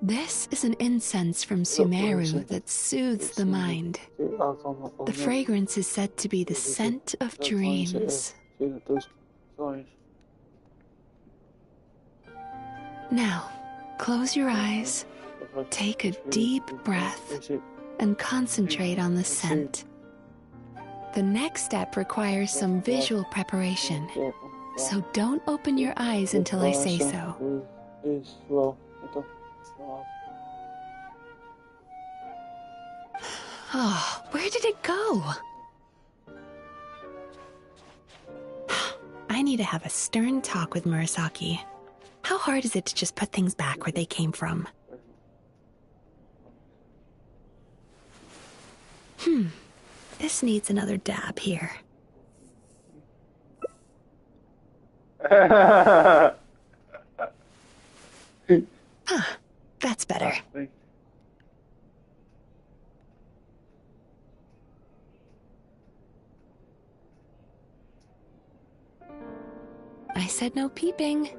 This is an incense from Sumeru that soothes the mind. The fragrance is said to be the scent of dreams. Now, close your eyes, take a deep breath, and concentrate on the scent. The next step requires some visual preparation, so don't open your eyes until I say so. Oh, where did it go? I need to have a stern talk with Murasaki. How hard is it to just put things back where they came from? This needs another dab here. That's better. I said no peeping.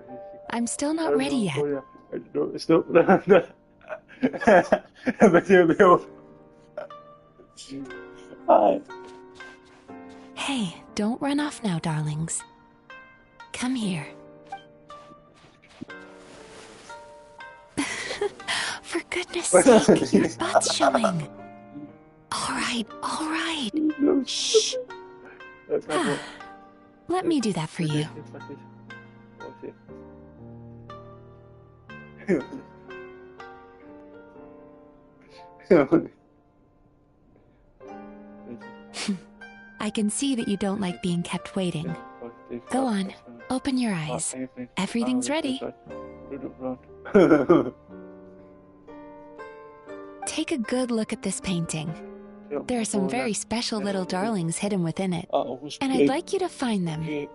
I'm still not ready yet. Hey, don't run off now, darlings. Come here. For goodness sake, your butt's showing. All right. Shh. Let me do that for you. I can see that you don't like being kept waiting. Go on, open your eyes. Everything's ready. Take a good look at this painting. There are some very special little darlings hidden within it, and I'd like you to find them.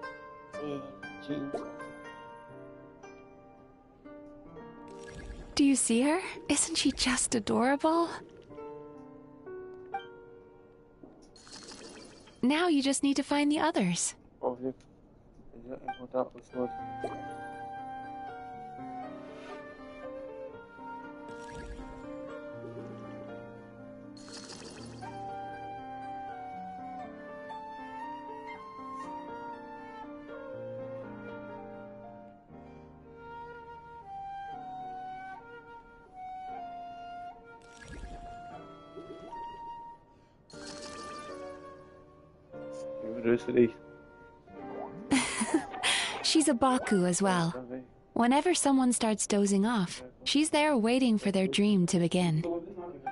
Do you see her? Isn't she just adorable? Now you just need to find the others. She's a Baku as well. Whenever someone starts dozing off, she's there waiting for their dream to begin.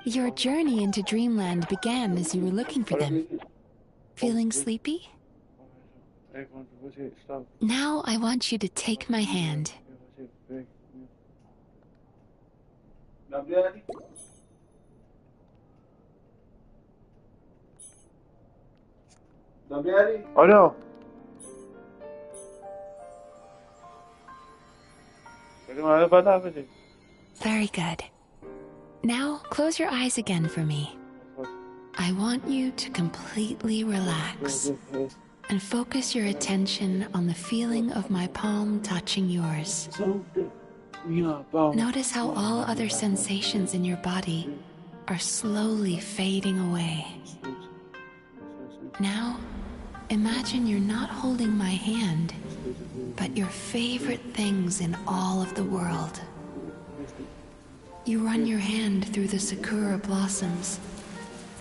Your journey into Dreamland began as you were looking for them. Feeling sleepy? Now I want you to take my hand. Oh no! Very good. Now close your eyes again for me. I want you to completely relax and focus your attention on the feeling of my palm touching yours. Notice how all other sensations in your body are slowly fading away. Now, imagine you're not holding my hand, but your favorite things in all of the world. You run your hand through the sakura blossoms,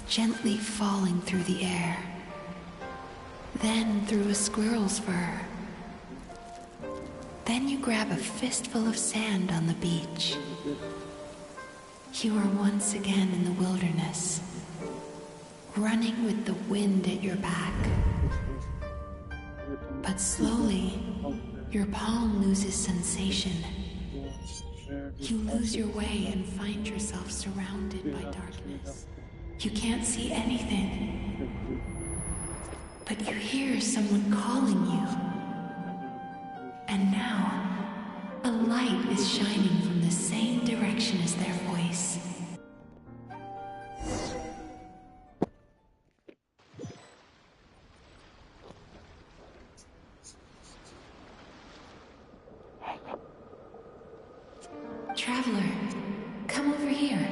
gently falling through the air. Then through a squirrel's fur. Then you grab a fistful of sand on the beach. You are once again in the wilderness, running with the wind at your back. But slowly, your palm loses sensation. You lose your way and find yourself surrounded by darkness. You can't see anything, but you hear someone calling you. And now, a light is shining from the same direction as their voice. Traveler, come over here.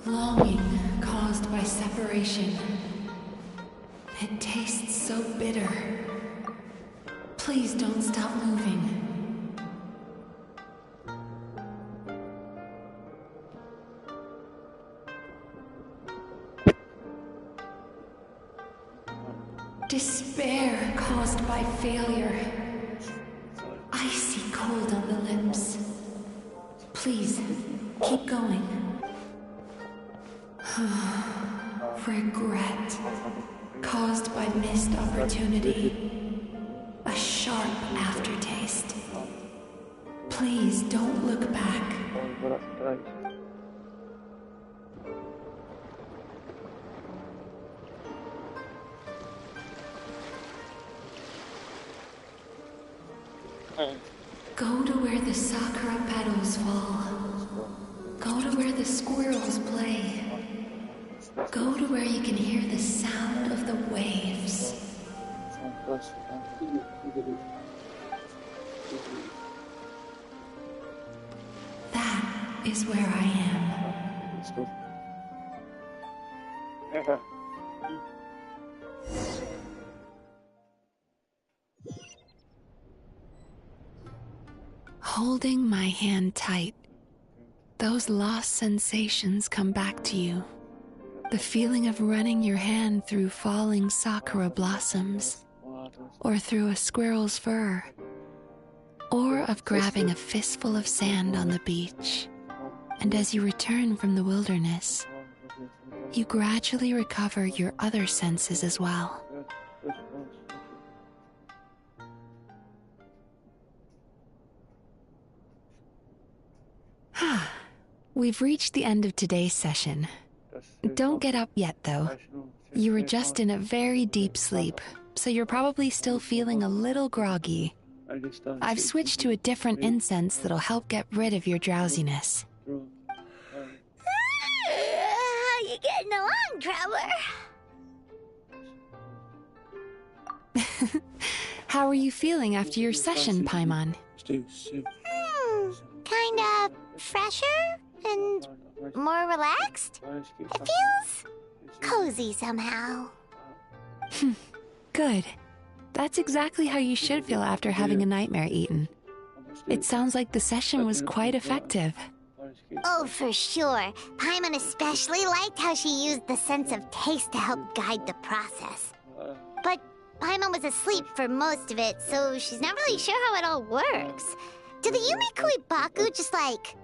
Longing caused by separation. It tastes so bitter. Please don't stop moving. Despair caused by failure. Icy cold on the lips. Please, keep going. Regret caused by missed opportunity. A sharp aftertaste. Please don't look back. Go to where the sakura petals fall. Go to where the squirrels play. Go to where you can hear the sound of the waves. That is where I am. Holding my hand tight, those lost sensations come back to you. The feeling of running your hand through falling sakura blossoms, or through a squirrel's fur, or of grabbing a fistful of sand on the beach. And as you return from the wilderness, you gradually recover your other senses as well. We've reached the end of today's session. Don't get up yet, though. You were just in a very deep sleep, so you're probably still feeling a little groggy. I've switched to a different incense that'll help get rid of your drowsiness. How you getting along, Traveler? How are you feeling after your session, Paimon? Kinda fresher and more relaxed. It feels cozy somehow. Good. That's exactly how you should feel after having a nightmare eaten. It sounds like the session was quite effective. Oh, for sure. Paimon especially liked how she used the sense of taste to help guide the process. But Paimon was asleep for most of it, so she's not really sure how it all works. Do the Yumikui Baku just, like,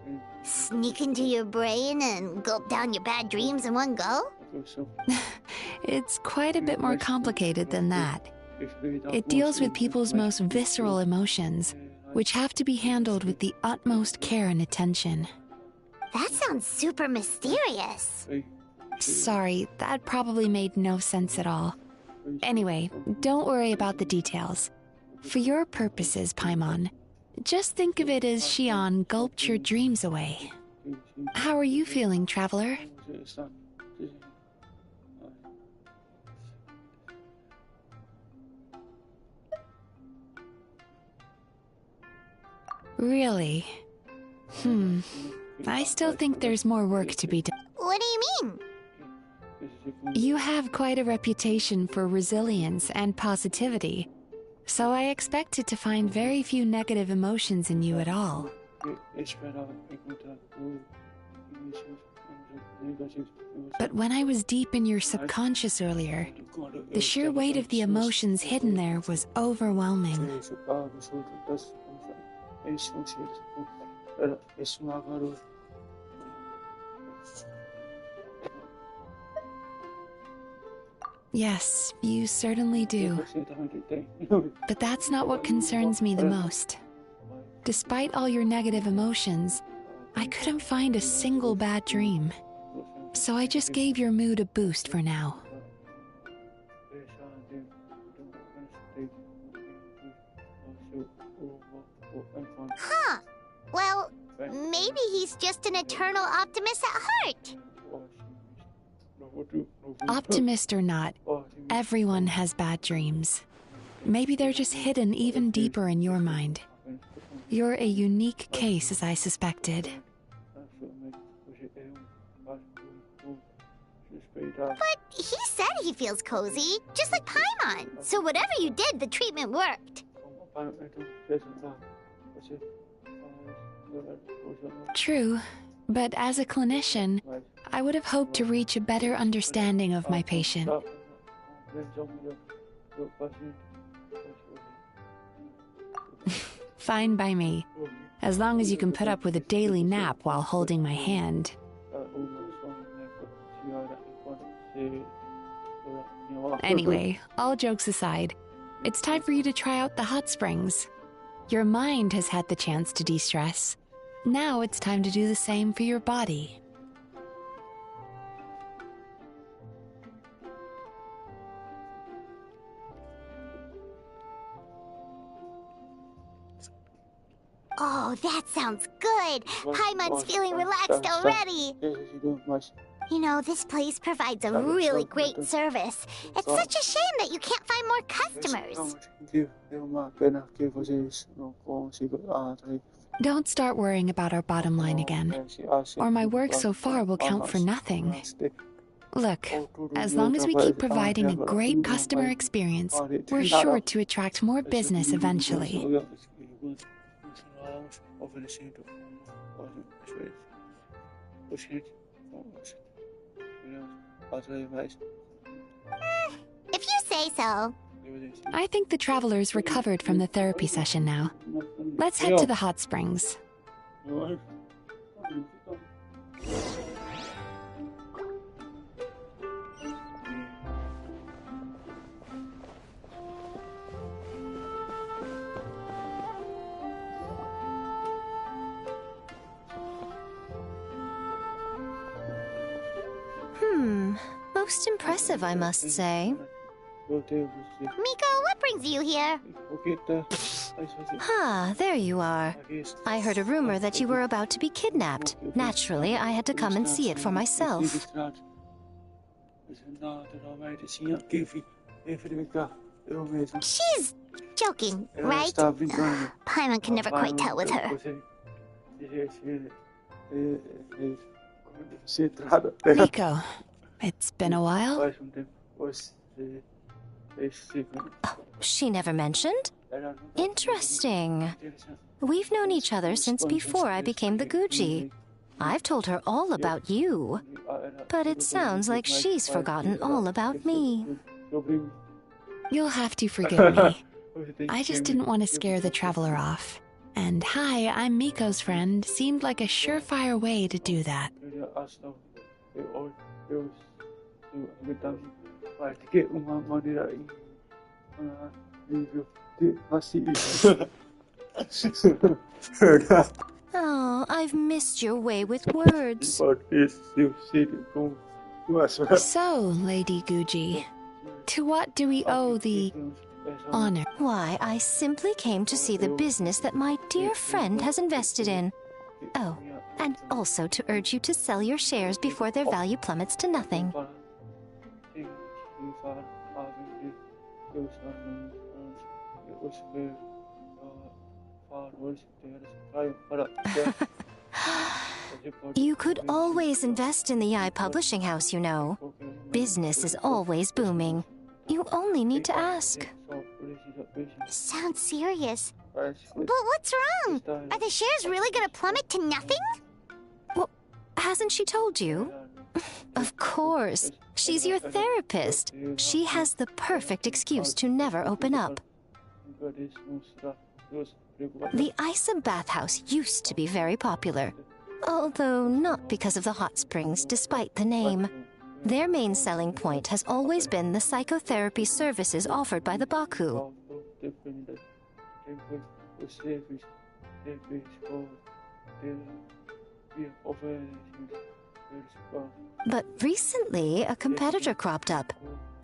sneak into your brain and gulp down your bad dreams in one go? It's quite a bit more complicated than that. It deals with people's most visceral emotions, which have to be handled with the utmost care and attention. That sounds super mysterious. Sorry, that probably made no sense at all. Anyway, don't worry about the details. For your purposes, Paimon, Just think of it as Xion gulped your dreams away. How are you feeling, traveler? Really? I still think there's more work to be done. What do you mean? You have quite a reputation for resilience and positivity, so I expected to find very few negative emotions in you at all. But when I was deep in your subconscious earlier, the sheer weight of the emotions hidden there was overwhelming. Yes, you certainly do. But that's not what concerns me the most. Despite all your negative emotions, I couldn't find a single bad dream. So I just gave your mood a boost for now. Huh. Well, maybe he's just an eternal optimist at heart. Optimist or not, everyone has bad dreams. Maybe they're just hidden even deeper in your mind. You're a unique case, as I suspected. But he said he feels cozy, just like Paimon. So whatever you did, the treatment worked. True, but as a clinician, I would have hoped to reach a better understanding of my patient. Fine by me, as long as you can put up with a daily nap while holding my hand. Anyway, all jokes aside, it's time for you to try out the hot springs. Your mind has had the chance to de-stress. Now it's time to do the same for your body. Oh, that sounds good. Paimon's feeling relaxed already. You know, this place provides a really great service. It's such a shame that you can't find more customers. Don't start worrying about our bottom line again, or my work so far will count for nothing. Look, as long as we keep providing a great customer experience, we're sure to attract more business eventually. If you say so. I think the traveler's recovered from the therapy session now. Let's head to the hot springs. Most impressive, I must say. Miko, what brings you here? There you are. I heard a rumor that you were about to be kidnapped. Naturally, I had to come and see it for myself. She's joking, right? Paimon can never quite tell with her. Miko, it's been a while. She never mentioned? Interesting. We've known each other since before I became the Guji. I've told her all about you. But it sounds like she's forgotten all about me. You'll have to forgive me. I just didn't want to scare the traveler off. And hi, I'm Miko's friend seemed like a surefire way to do that. Oh, I've missed your way with words. So, Lady Guji, to what do we owe the Honor. Why, I simply came to see the business that my dear friend has invested in. Oh, and also to urge you to sell your shares before their value plummets to nothing. You could always invest in the publishing house, you know. Business is always booming. You only need to ask. Sounds serious. But what's wrong? Are the shares really gonna plummet to nothing? Well, hasn't she told you? Of course. She's your therapist. She has the perfect excuse to never open up. The Isa bathhouse used to be very popular. Although not because of the hot springs, despite the name. Their main selling point has always been the psychotherapy services offered by the Baku. But recently, a competitor cropped up.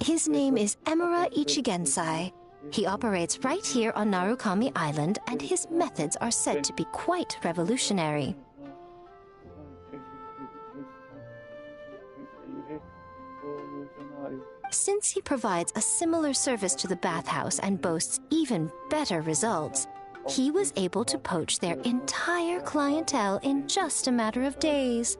His name is Emura Ichigensai. He operates right here on Narukami Island, and his methods are said to be quite revolutionary. Since he provides a similar service to the bathhouse and boasts even better results, he was able to poach their entire clientele in just a matter of days.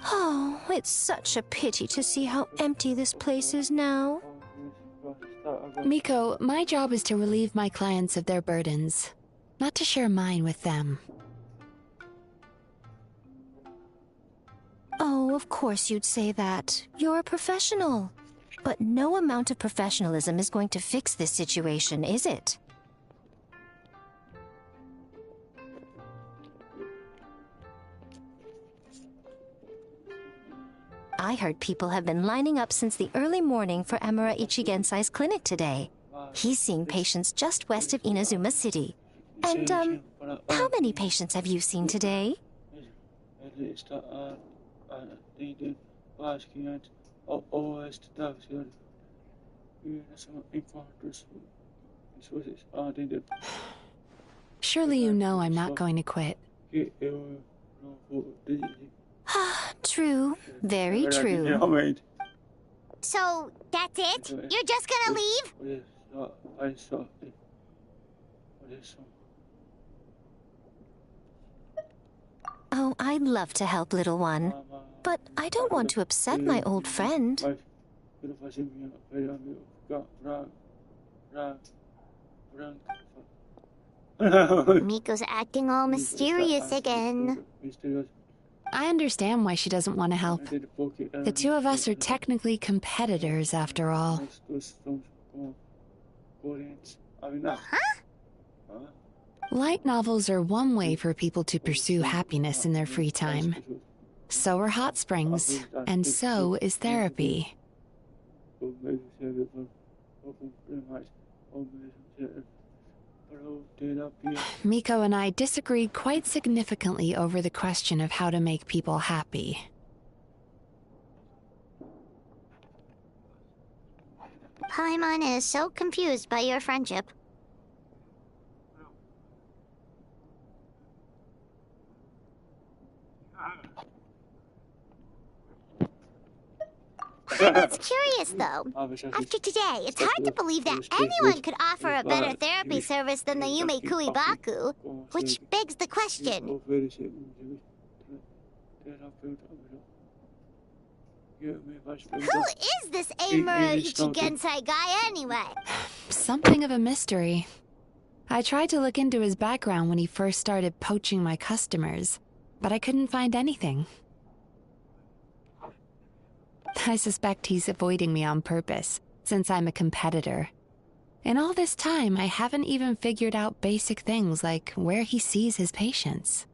Oh, it's such a pity to see how empty this place is now. Miko, my job is to relieve my clients of their burdens, not to share mine with them. Oh, of course you'd say that. You're a professional. But no amount of professionalism is going to fix this situation, is it? I heard people have been lining up since the early morning for Emura Ichigensai's clinic today. He's seeing patients just west of Inazuma City. And, how many patients have you seen today? Surely you know I'm not going to quit. True. Very true. So, that's it? You're just gonna leave? Oh, I'd love to help, little one. But I don't want to upset my old friend. Miko's acting all mysterious again. I understand why she doesn't want to help. The two of us are technically competitors, after all. Huh? Light novels are one way for people to pursue happiness in their free time. So are hot springs, and so is therapy. Miko and I disagreed quite significantly over the question of how to make people happy. Paimon is so confused by your friendship. It's curious, though. After today, it's hard to believe that anyone could offer a better therapy service than the Yume Baku, which begs the question. Who is this Emura Ichigensai guy, anyway? Something of a mystery. I tried to look into his background when he first started poaching my customers, but I couldn't find anything. I suspect he's avoiding me on purpose, since I'm a competitor. In all this time, I haven't even figured out basic things like where he sees his patients.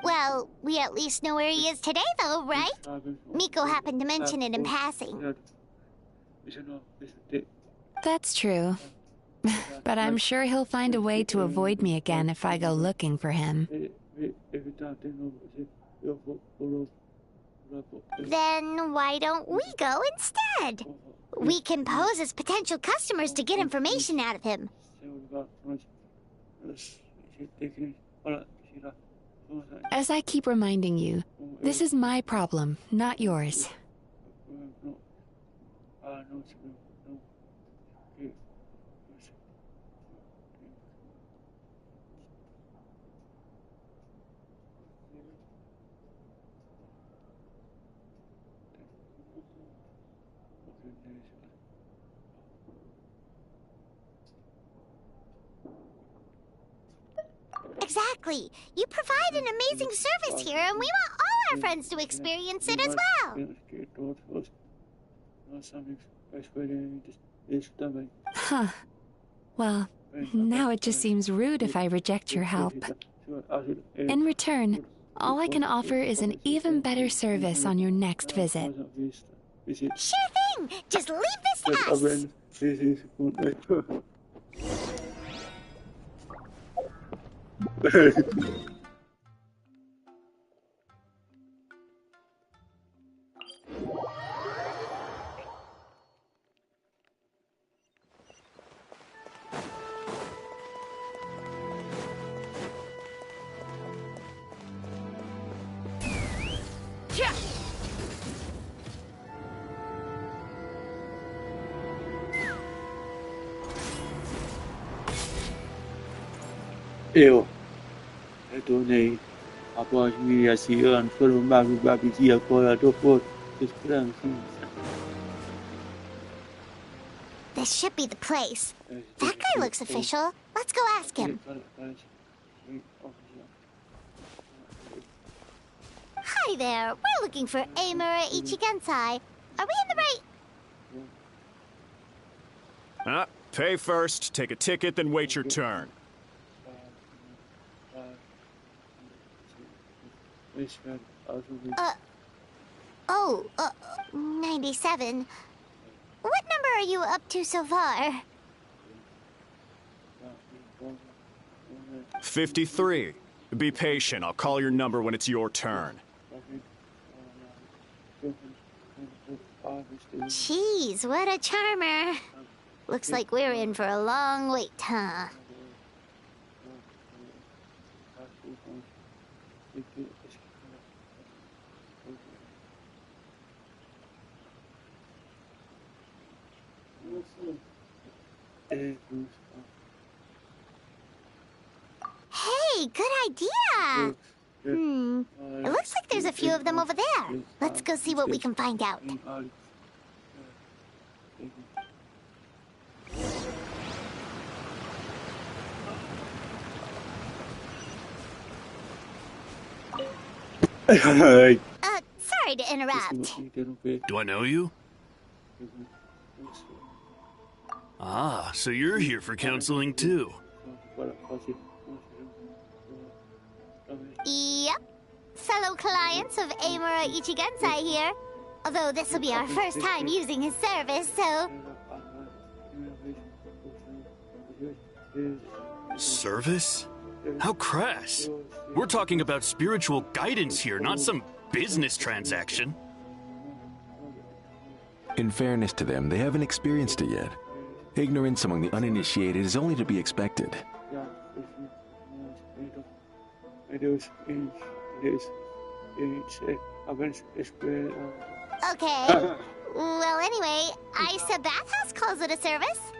Well, we at least know where he is today, though, right? Miko happened to mention it in passing. That's true. But I'm sure he'll find a way to avoid me again if I go looking for him. Then why don't we go instead? We can pose as potential customers to get information out of him. As I keep reminding you, this is my problem, not yours. Exactly. You provide an amazing service here, and we want all our friends to experience it as well. Huh. Well, now it just seems rude if I reject your help. In return, all I can offer is an even better service on your next visit. Sure thing! Just leave this to us! Eu retornei após minhas anos foram babidi agora tô por esperança. This should be the place. That guy looks official. Let's go ask him. Hi there. We're looking for Amura Ichigensai. Are we in the right... Pay first, take a ticket, then wait your turn. 97. What number are you up to so far? 53. Be patient, I'll call your number when it's your turn. Jeez, what a charmer. Looks like we're in for a long wait, huh? Hey, good idea! It looks like there's a few of them over there. Let's go see what we can find out. Sorry to interrupt. Do I know you? Ah, so you're here for counseling too. Yep. Fellow clients of Amura Ichigensai here. Although this will be our first time using his service, so... Service? How crass. We're talking about spiritual guidance here, not some business transaction. In fairness to them, they haven't experienced it yet. Ignorance among the uninitiated is only to be expected. Okay. Well, anyway, Isa Bathhouse calls it a service.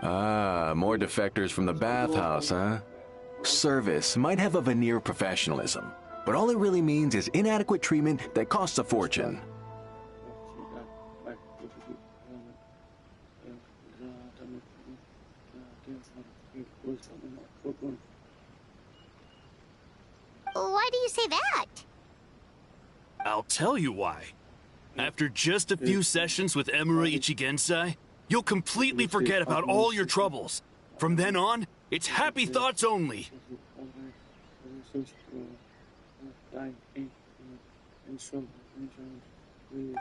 Ah, more defectors from the bathhouse, huh? Service might have a veneer of professionalism, but all it really means is inadequate treatment that costs a fortune. Why do you say that? I'll tell you why. After just a few sessions with Emura Ichigensai, you'll completely forget about all your troubles. From then on, it's happy thoughts only.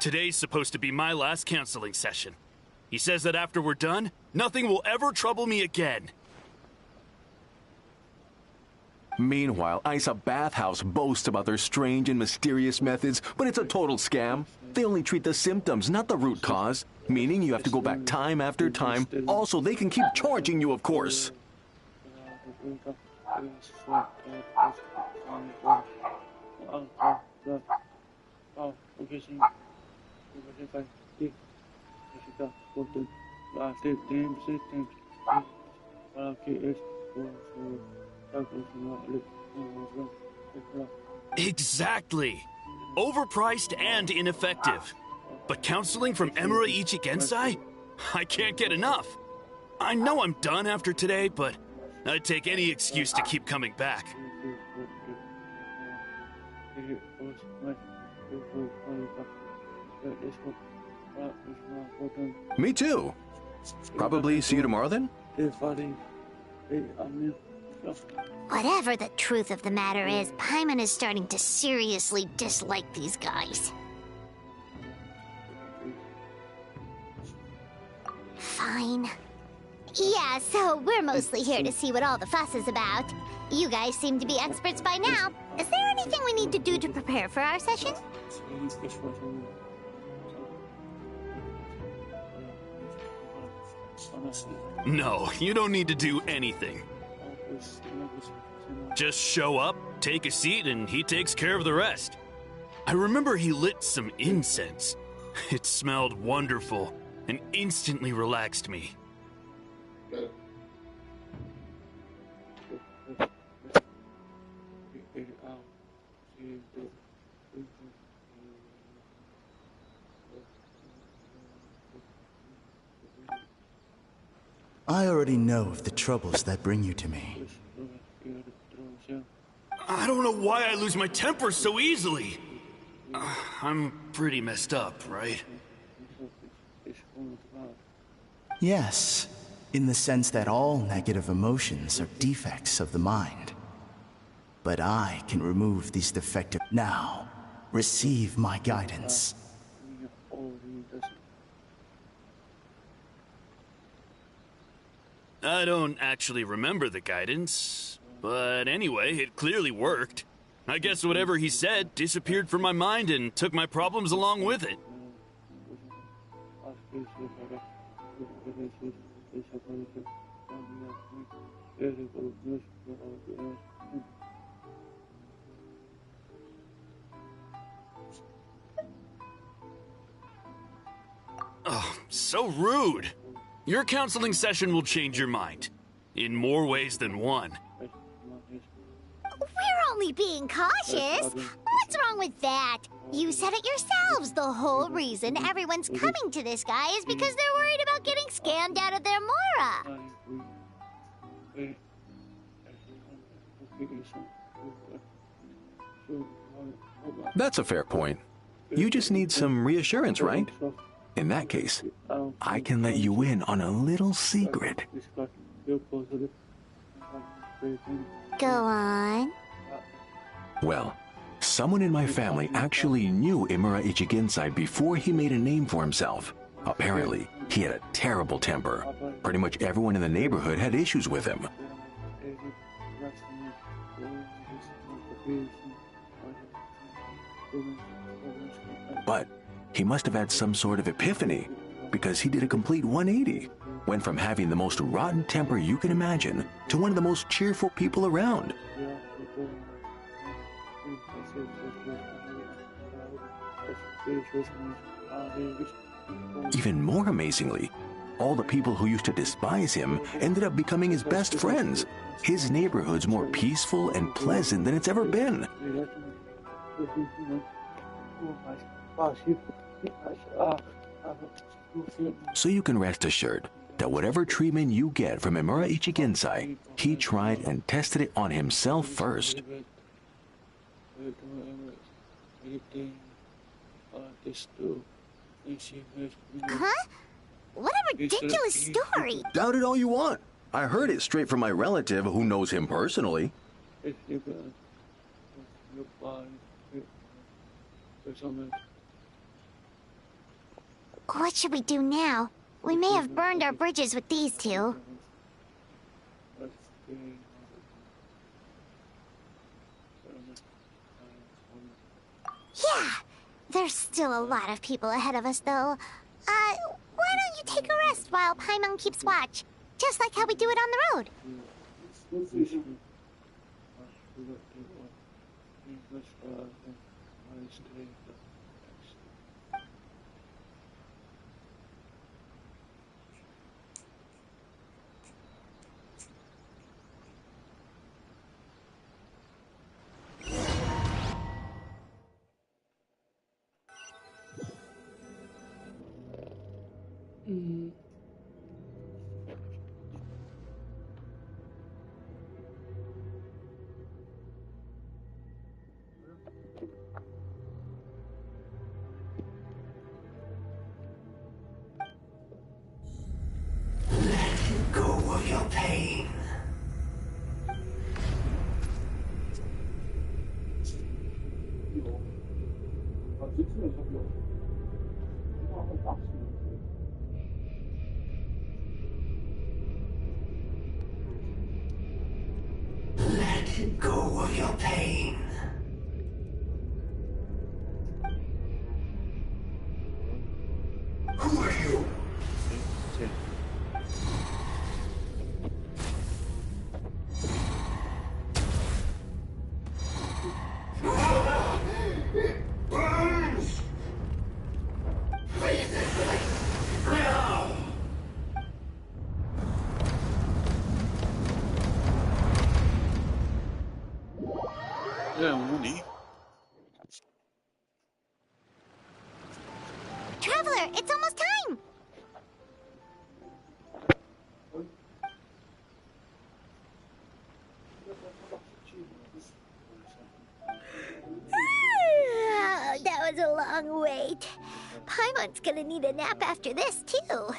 Today's supposed to be my last counseling session. He says that after we're done, nothing will ever trouble me again. Meanwhile, Isa Bathhouse boasts about their strange and mysterious methods, but it's a total scam. They only treat the symptoms, not the root cause, meaning you have to go back time after time. Also, they can keep charging you, of course. Exactly. Overpriced and ineffective. But counseling from Emura Ichigensai? I can't get enough. I know I'm done after today, but I'd take any excuse to keep coming back. Me too. Probably see you tomorrow then? Whatever the truth of the matter is, Paimon is starting to seriously dislike these guys. Fine. Yeah, so we're mostly here to see what all the fuss is about. You guys seem to be experts by now. Is there anything we need to do to prepare for our session? No, you don't need to do anything. Just show up, take a seat, and he takes care of the rest. I remember he lit some incense. It smelled wonderful and instantly relaxed me. I already know of the troubles that bring you to me. I don't know why I lose my temper so easily. I'm pretty messed up, right? Yes, in the sense that all negative emotions are defects of the mind. But I can remove these defective... Now, receive my guidance. I don't actually remember the guidance, but anyway, it clearly worked. I guess whatever he said disappeared from my mind and took my problems along with it. Oh, so rude. Your counseling session will change your mind. In more ways than one. We're only being cautious. What's wrong with that? You said it yourselves. The whole reason everyone's coming to this guy is because they're worried about getting scammed out of their Mora. That's a fair point. You just need some reassurance, right? In that case, I can let you in on a little secret. Go on. Well, someone in my family actually knew Emura Ichigensai before he made a name for himself. Apparently, he had a terrible temper. Pretty much everyone in the neighborhood had issues with him. But he must have had some sort of epiphany, because he did a complete 180. Went from having the most rotten temper you can imagine to one of the most cheerful people around. Even more amazingly, all the people who used to despise him ended up becoming his best friends. His neighborhood's more peaceful and pleasant than it's ever been. So you can rest assured that whatever treatment you get from Emura Ichigensai, he tried and tested it on himself first. Huh? What a ridiculous story! Doubt it all you want. I heard it straight from my relative who knows him personally. What should we do now? We may have burned our bridges with these two. Yeah! There's still a lot of people ahead of us, though. Why don't you take a rest while Paimon keeps watch? Just like how we do it on the road. Let go of your pain. Let go of your pain. Who are you? It burns! Face it now! Traveler, it's almost time! That was a long wait. Paimon's gonna need a nap after this, too.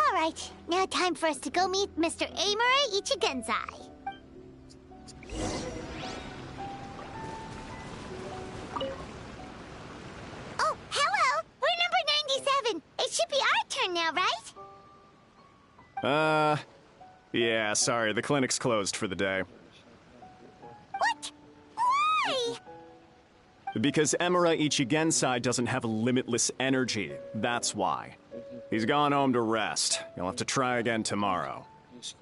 Alright, now time for us to go meet Mr. Emura Ichigensai. Oh, hello! We're number 97! It should be our turn now, right? Yeah, sorry, the clinic's closed for the day. What? Why? Because Emura Ichigensai doesn't have limitless energy, that's why. He's gone home to rest. You'll have to try again tomorrow. We've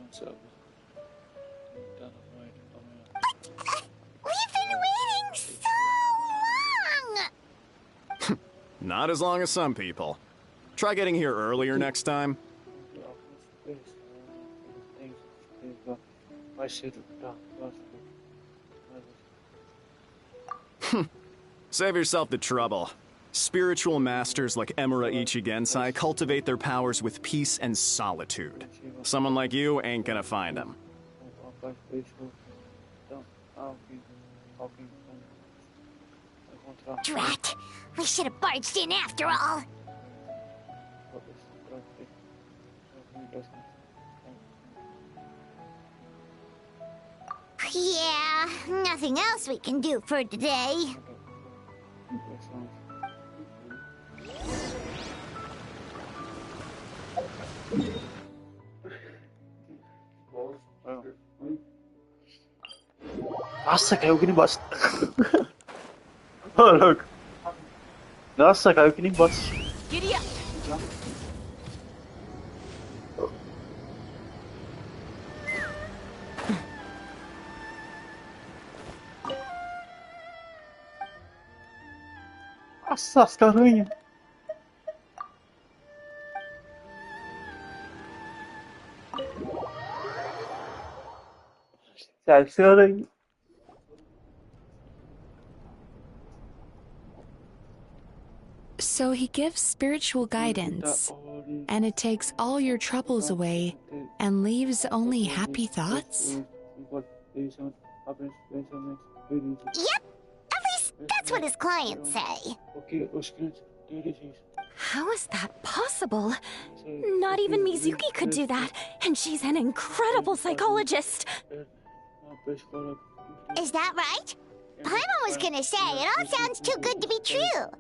been waiting so long! Not as long as some people. Try getting here earlier next time. Save yourself the trouble. Spiritual masters like Emura Ichigensai cultivate their powers with peace and solitude. Someone like you ain't gonna find them. Drat! We should have barged in after all! Yeah, nothing else we can do for today. Nossa, caiu que nem bosta. Ô, louco. Nossa, caiu que nem bosta. Giddy up! Essas caranhas. Essas caranhas. So he gives spiritual guidance, and it takes all your troubles away and leaves only happy thoughts? Yep, at least that's what his clients say. How is that possible? Not even Mizuki could do that, and she's an incredible psychologist. Is that right? Paimon was gonna say, it all sounds too good to be true.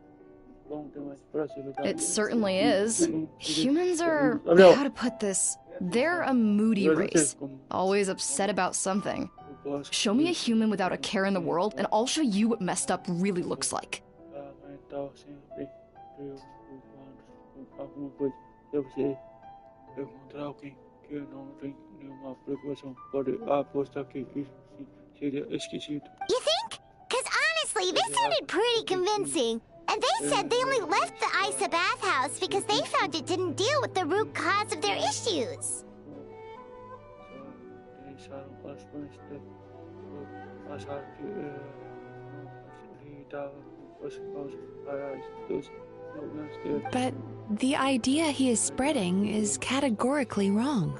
It certainly is. Humans are, how to put this, they're a moody race, always upset about something. Show me a human without a care in the world, and I'll show you what messed up really looks like. You think? Because honestly, this sounded pretty convincing. And they said they only left the Isa bathhouse because they found it didn't deal with the root cause of their issues. But the idea he is spreading is categorically wrong.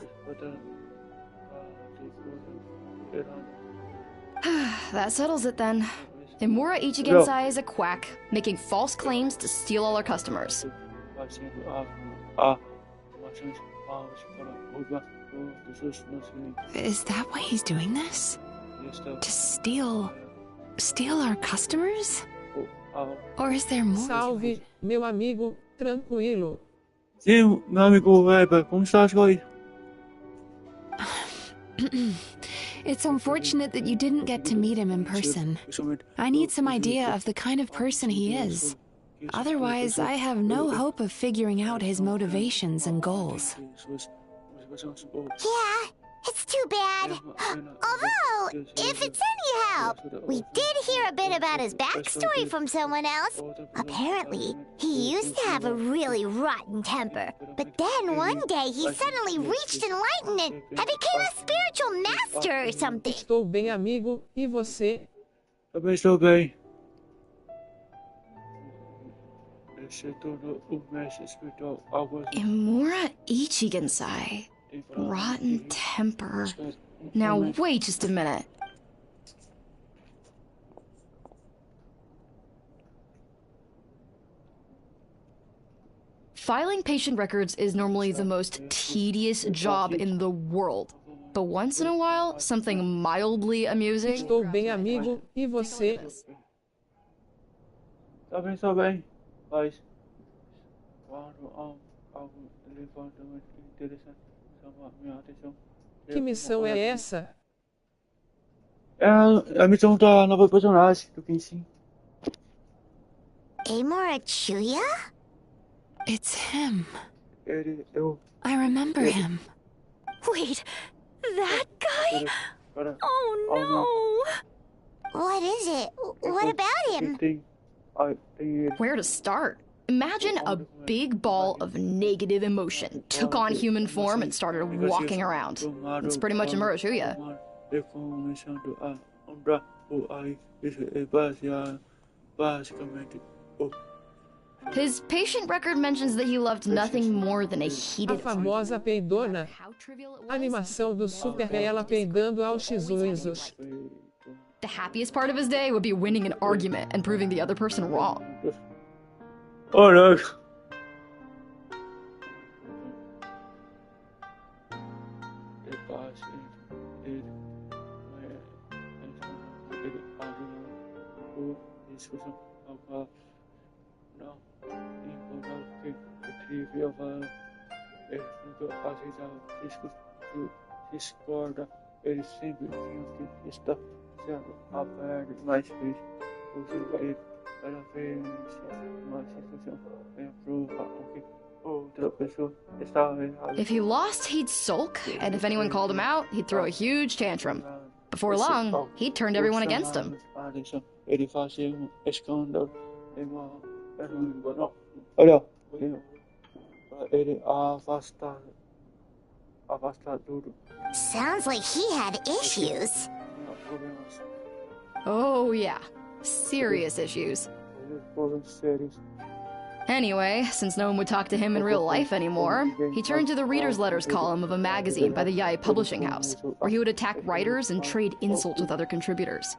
That settles it then. Imura Ichigensai is a quack, making false claims to steal all our customers. Is that why he's doing this? To steal our customers? Or is there more? Salve, meu amigo, tranquilo. Sim, meu amigo Weber, como está as coisas? It's unfortunate that you didn't get to meet him in person. I need some idea of the kind of person he is. Otherwise, I have no hope of figuring out his motivations and goals. Yeah, it's too bad. Although, if it's any help, we did hear a bit about his backstory from someone else. Apparently, he used to have a really rotten temper. But then one day he suddenly reached enlightenment and became a spiritual master or something. Estou bem, amigo. E você? Também estou bem. Imura Ichigensai. Rotten temper. Now wait just a minute. Filing patient records is normally the most tedious job in the world. But once in a while, something mildly amusing. Estou bem, amigo. E você? Também estou bem, mas quando algo levantamento interessante chama minha atenção. Que missão é essa? É a missão da nova personagem do Genshin. Amora Chuya? It's him. I remember him. Wait, that guy? Oh no! What is it? What about him? Where to start? Imagine a big ball of negative emotion took on human form and started walking around. It's pretty much Imura Chuya. His patient record mentions that he loved nothing more than a heated... A famosa peidona. A animação do Super é ela peidando aos Shizuizos. The happiest part of his day would be winning an argument and proving the other person wrong. Oh no! Discorda, ele sempre tinha que estar sendo aberto mais vezes. Ele para ver uma situação em prova que outra pessoa estava errada. If he lost, he'd sulk, and if anyone called him out, he'd throw a huge tantrum. Before long, he'd turned everyone against him. Ele fazia escândalo Olha, ele afasta tudo. Sounds like he had issues. Oh, yeah. Serious issues. Anyway, since no one would talk to him in real life anymore, he turned to the reader's letters column of a magazine by the Yai Publishing House, where he would attack writers and trade insults with other contributors.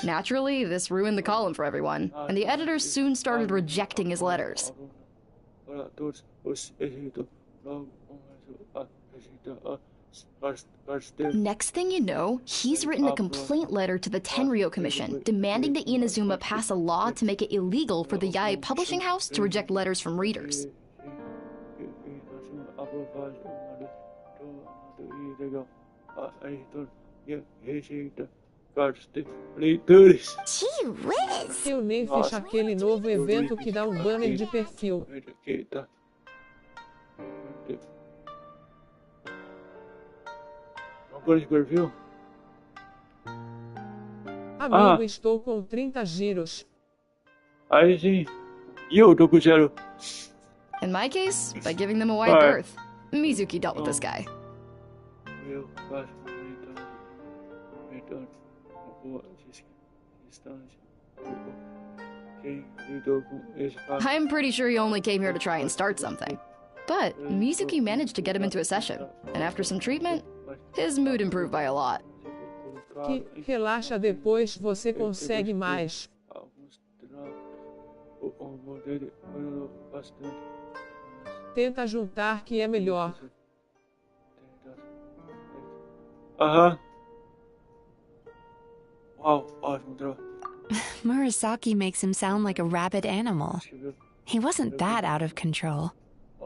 Naturally, this ruined the column for everyone, and the editors soon started rejecting his letters. Next thing you know, he's written a complaint letter to the Tenryou Commission, demanding that Inazuma pass a law to make it illegal for the Yai Publishing House to reject letters from readers. Gee whiz! Eu nem fiz aquele novo evento que dá banner de perfil. Amigo, estou com 30 giros. Aí sim. E eu tô com 0. In my case, by giving them a wide berth. Mizuki dealt with this guy. I'm pretty sure he only came here to try and start something. But Mizuki managed to get him into a session, and after some treatment, his mood improved by a lot. Que relaxa, depois você consegue mais. Tenta juntar que é melhor. Uau, ótimo, droga. Murasaki makes him sound like a rabid animal. He wasn't that out of control.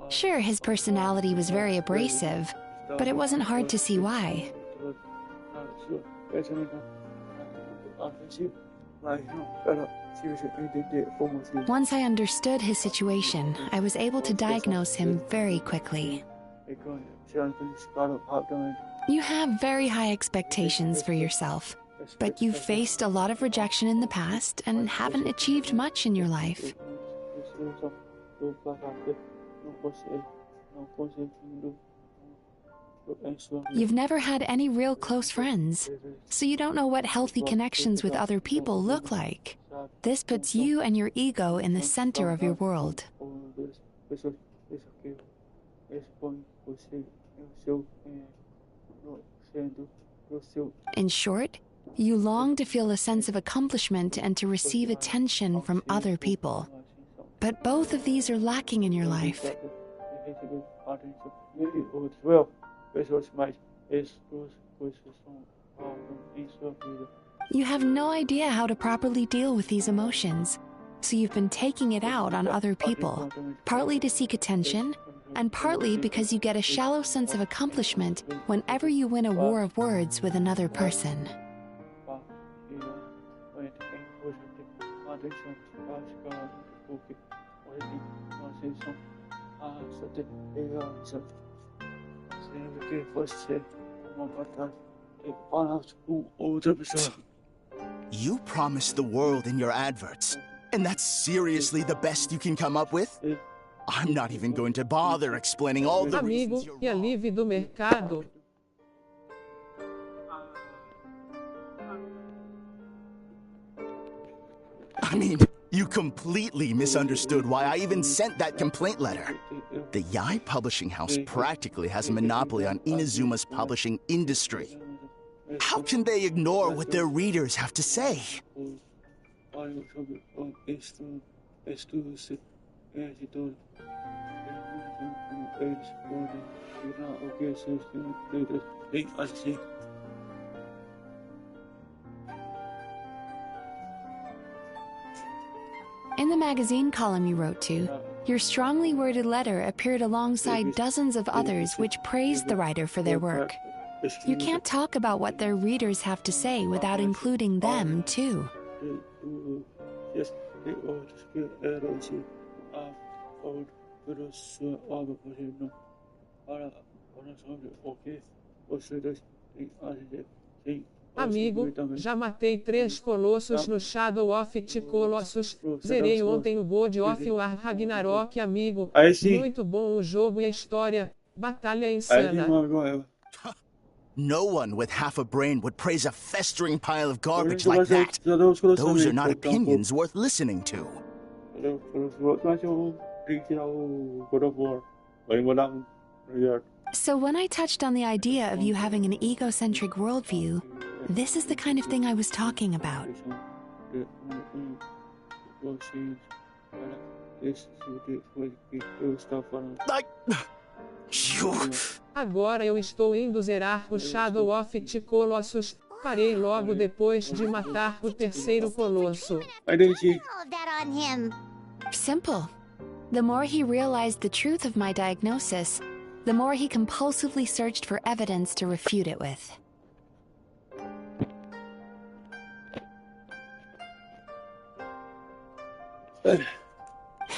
Sure, his personality was very abrasive, but it wasn't hard to see why. Once I understood his situation, I was able to diagnose him very quickly. You have very high expectations for yourself, but you've faced a lot of rejection in the past and haven't achieved much in your life. You've never had any real close friends, so you don't know what healthy connections with other people look like. This puts you and your ego in the center of your world. In short, you long to feel a sense of accomplishment and to receive attention from other people. But both of these are lacking in your life. You have no idea how to properly deal with these emotions, so you've been taking it out on other people, partly to seek attention, and partly because you get a shallow sense of accomplishment whenever you win a war of words with another person. You promised the world in your adverts, and that's seriously the best you can come up with? I'm not even going to bother explaining all the reasons you're wrong. Amigo, e a livre do mercado. I mean, you completely misunderstood why I even sent that complaint letter. The Yai Publishing House practically has a monopoly on Inazuma's publishing industry. How can they ignore what their readers have to say? In the magazine column you wrote to, your strongly worded letter appeared alongside dozens of others which praised the writer for their work. You can't talk about what their readers have to say without including them, too. de outros que eram de acordo pela sua obra, você não para sobre o que vocês dois têm a dizer. Sim, Amigo, já matei 3 colossos no Shadow of the Colossus. Zerei ontem o God of War Ragnarok, amigo. Muito bom o jogo e a história. Batalha insana. No one with half a brain would praise a festering pile of garbage like that. Those are not opinions worth listening to. So when I touched on the idea of you having an egocentric worldview, this is the kind of thing I was talking about. Agora eu estou indo zerar o Shadow of the Colossus. Parei logo depois de matar o terceiro colosso. Simple. The more he realized the truth of my diagnosis, the more he compulsively searched for evidence to refute it with.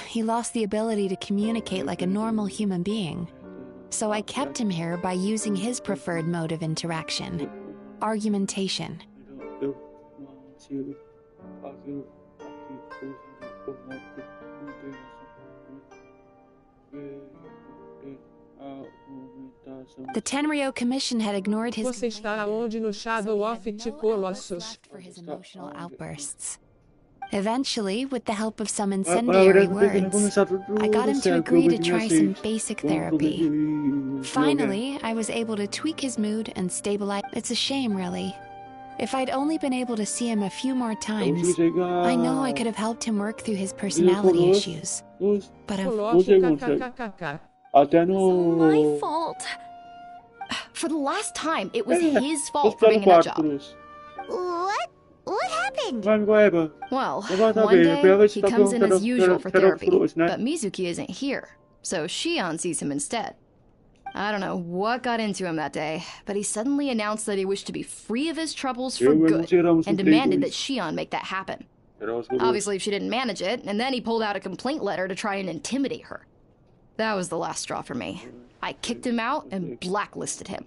He lost the ability to communicate like a normal human being. So I kept him here by using his preferred mode of interaction, argumentation. The Tenryo Commission had ignored his Você está aonde no Shadow of the Colossus? For his emotional outbursts. Eventually, with the help of some incendiary words, I got him to agree to try some basic therapy. Finally, I was able to tweak his mood and stabilize. It's a shame, really. If I'd only been able to see him a few more times, I know I could have helped him work through his personality issues. But It's my fault. For the last time, it was his fault for being in that job. What? What happened? Well, one day, he comes in as usual for therapy, but Mizuki isn't here, so Shion sees him instead. I don't know what got into him that day, but he suddenly announced that he wished to be free of his troubles for good, and demanded that Shion make that happen. Obviously, she didn't manage it, and then he pulled out a complaint letter to try and intimidate her. That was the last straw for me. I kicked him out and blacklisted him.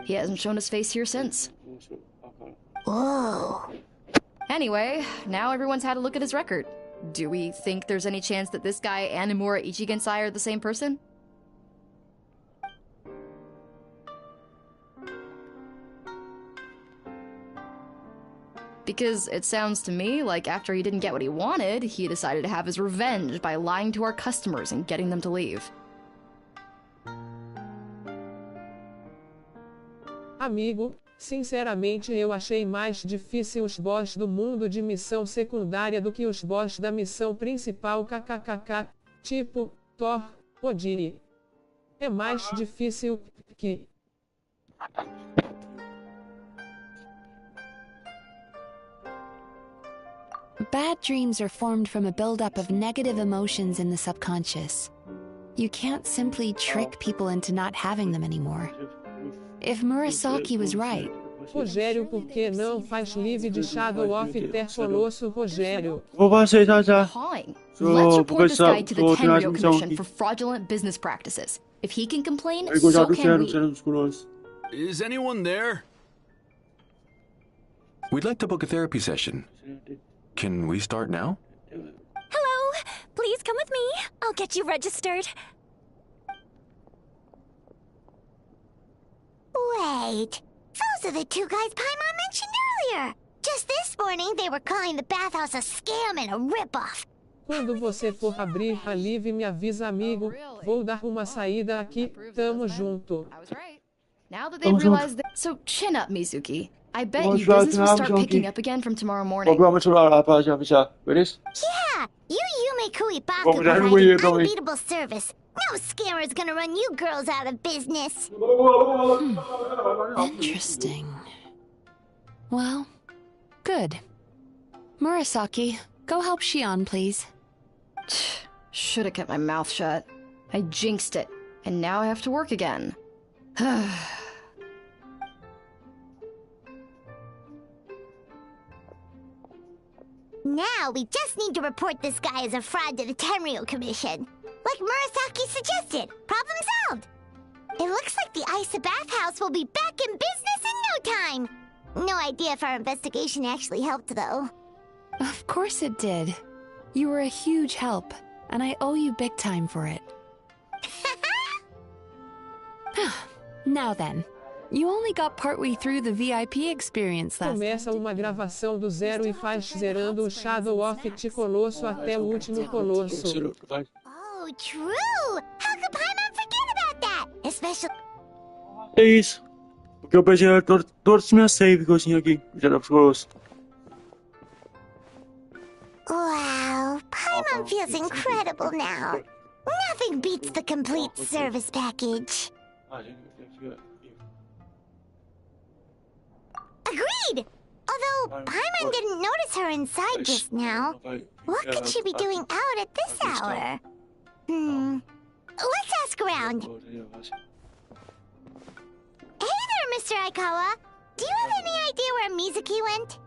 He hasn't shown his face here since. Whoa. Anyway, now everyone's had a look at his record. Do we think there's any chance that this guy and Nomura Ichigensai are the same person? Because it sounds to me like after he didn't get what he wanted, he decided to have his revenge by lying to our customers and getting them to leave. Amigo, sinceramente eu achei mais difícil os boss do mundo de missão secundária do que os boss da missão principal kkkk, tipo, Thor, Odin. É mais difícil que... Bad dreams are formed from a buildup of negative emotions in the subconscious. You can't simply trick people into not having them anymore. If Murasaki was right... Rogério, por que não faz live de Shadow of the Colosso, Rogério? Calling. Let's report this guy to the Tenryo Commission for fraudulent business practices. If he can complain, so can we. Is anyone there? We'd like to book a therapy session. Can we start now? Hello! Please come with me. I'll get you registered. Wait. Those are the two guys Paimon mentioned earlier. Just this morning, they were calling the bathhouse a scam and a ripoff. Quando você for abrir a live, me avisa, amigo. Vou dar uma saída aqui. Tamo junto. Now that they realize that... So chin up, Mizuki. I bet you business will start picking up again from tomorrow morning. Yeah, you Yume Kuibaku provided unbeatable service. No scammer's gonna run you girls out of business. Interesting. Well, good. Murasaki, go help Shion, please. Should have kept my mouth shut. I jinxed it, and now I have to work again. Now we just need to report this guy as a fraud to the Tenryo Commission. Like Murasaki suggested. Problem solved. It looks like the Isa bathhouse will be back in business in no time. No idea if our investigation actually helped, though. Of course it did. You were a huge help, and I owe you big time for it. Now then, you only got partway through the VIP experience last. Começa uma gravação do zero e faz zerando o Shadow of the Colosso até o último colosso. Oh, true! How could Paimon forget about that? Especially... É isso. Porque eu perdi todos os meus saves que eu tinha aqui. Já dá pro colosso. Wow, Paimon feels incredible now. Nothing beats the complete service package. Agreed! Although Paimon didn't notice her inside just now. What could she be doing out at this hour? Let's ask around. Hey there, Mr. Aikawa. Do you have any idea where Mizuki went?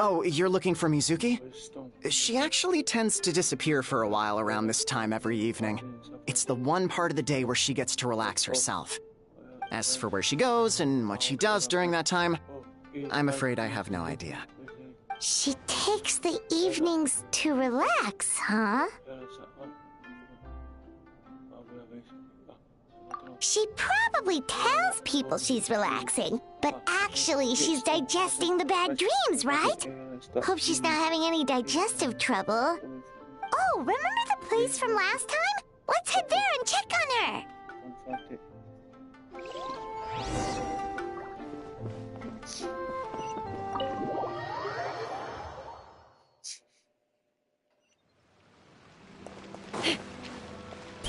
Oh, you're looking for Mizuki? She actually tends to disappear for a while around this time every evening. It's the one part of the day where she gets to relax herself. As for where she goes and what she does during that time, I'm afraid I have no idea. She takes the evenings to relax, huh? She probably tells people she's relaxing, but actually she's digesting the bad dreams, right? Hope she's not having any digestive trouble. Oh, remember the place from last time? Let's head there and check on her.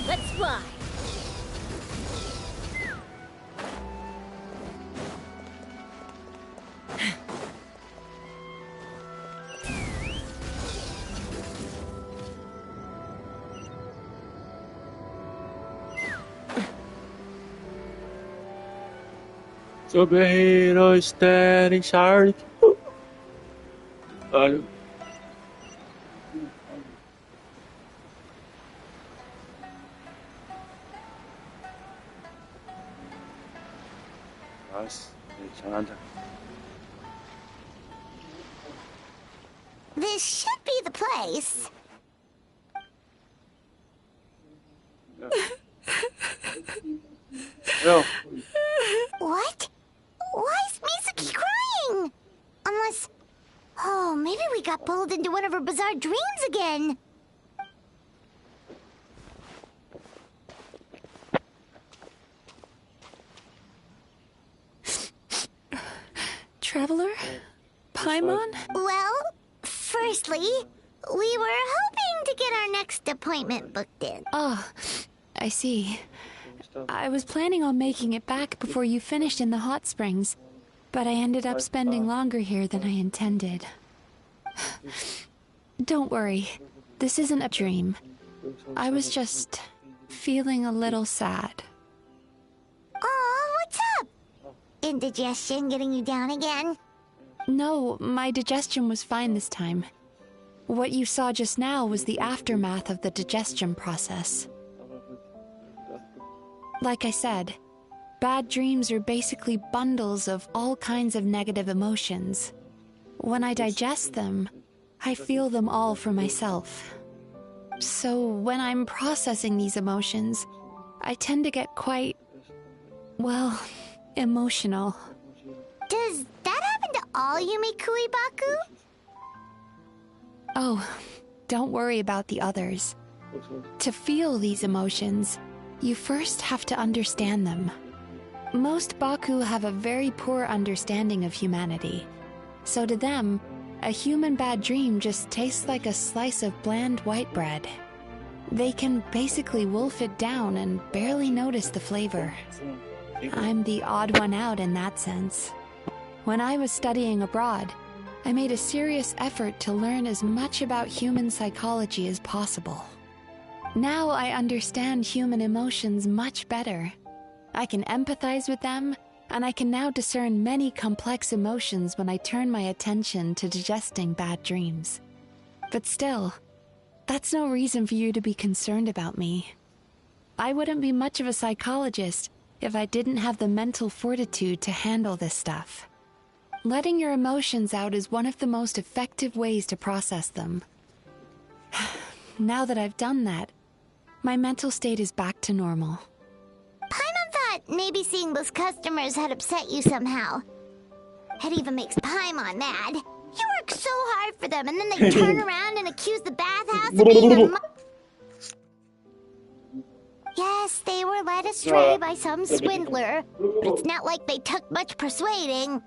Let's fly. Superhero standing charge. Olha. Nossa, deixa nada. This should be the place. No. What? Why is Mizuki crying? Unless... Oh, maybe we got pulled into one of her bizarre dreams again. Traveler? Paimon? Well, firstly, we were hoping to get our next appointment booked in. Oh, I see. I was planning on making it back before you finished in the hot springs, but I ended up spending longer here than I intended. Don't worry, this isn't a dream. I was just feeling a little sad. Oh, what's up? Indigestion getting you down again? No, my digestion was fine this time. What you saw just now was the aftermath of the digestion process. Like I said, bad dreams are basically bundles of all kinds of negative emotions. When I digest them, I feel them all for myself. So when I'm processing these emotions, I tend to get quite, well, emotional. Does that happen to all Yumikui Baku? Oh, don't worry about the others. To feel these emotions, you first have to understand them. Most Baku have a very poor understanding of humanity. So to them, a human bad dream just tastes like a slice of bland white bread. They can basically wolf it down and barely notice the flavor. I'm the odd one out in that sense. When I was studying abroad, I made a serious effort to learn as much about human psychology as possible. Now I understand human emotions much better. I can empathize with them, and I can now discern many complex emotions when I turn my attention to digesting bad dreams. But still, that's no reason for you to be concerned about me. I wouldn't be much of a psychologist if I didn't have the mental fortitude to handle this stuff. Letting your emotions out is one of the most effective ways to process them. Now that I've done that, my mental state is back to normal. Paimon thought maybe seeing those customers had upset you somehow. It even makes Paimon mad. You work so hard for them, and then they turn around and accuse the bathhouse of being their Yes, they were led astray by some swindler, but it's not like they took much persuading.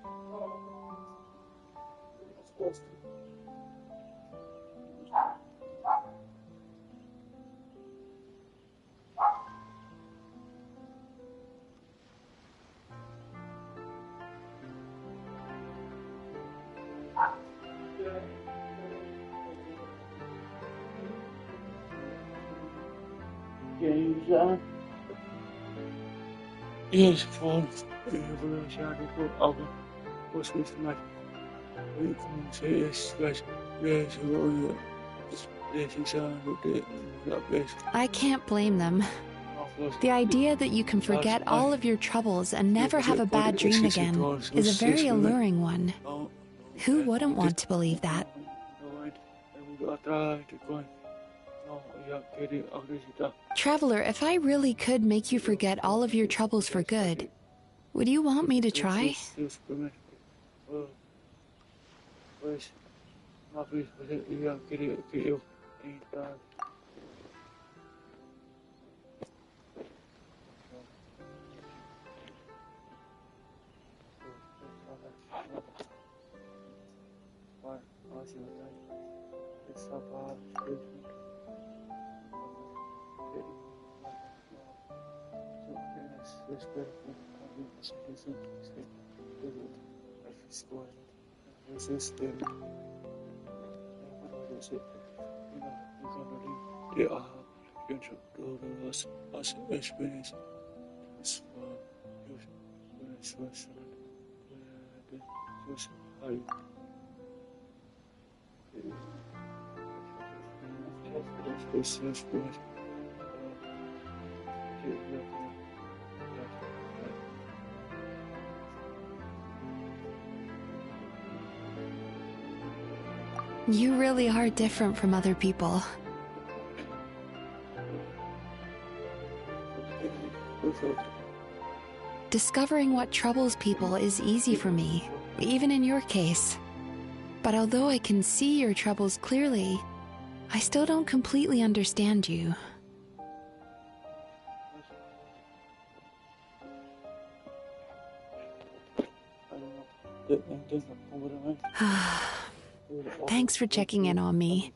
Genshin is from evolutionary of consciousness. We can say it's like I can't blame them. The idea that you can forget all of your troubles and never have a bad dream again is a very alluring one. Who wouldn't want to believe that? Traveler, if I really could make you forget all of your troubles for good, would you want me to try? Experience. You really are different from other people. Discovering what troubles people is easy for me, even in your case. But although I can see your troubles clearly, I still don't completely understand you. Thanks for checking in on me.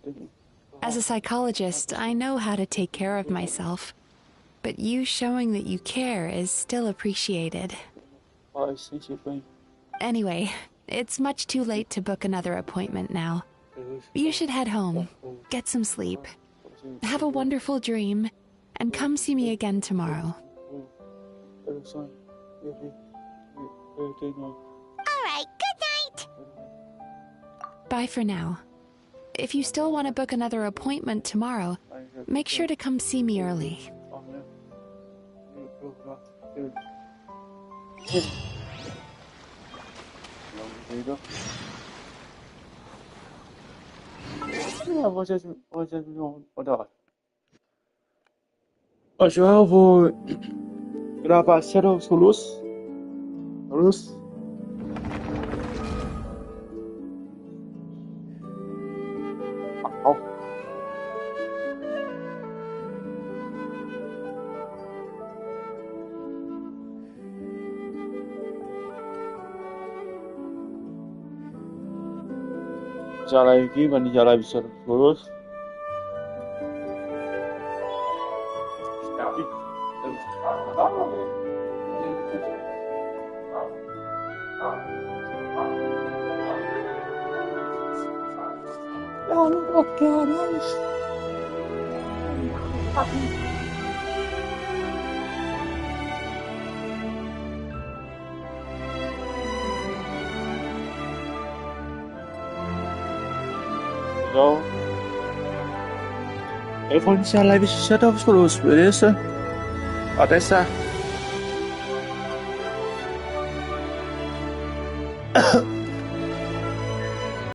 As a psychologist, I know how to take care of myself. But you showing that you care is still appreciated. Anyway, it's much too late to book another appointment now. You should head home, get some sleep, have a wonderful dream, and come see me again tomorrow. Alright, good night! Bye for now. If you still want to book another appointment tomorrow, make sure to come see me early. Hoje eu vou gravar Shadow Solus. Jalan lagi, mandi jalan bisa lurus. Então, Eu vou iniciar a live de novos produtos, beleza? Até já.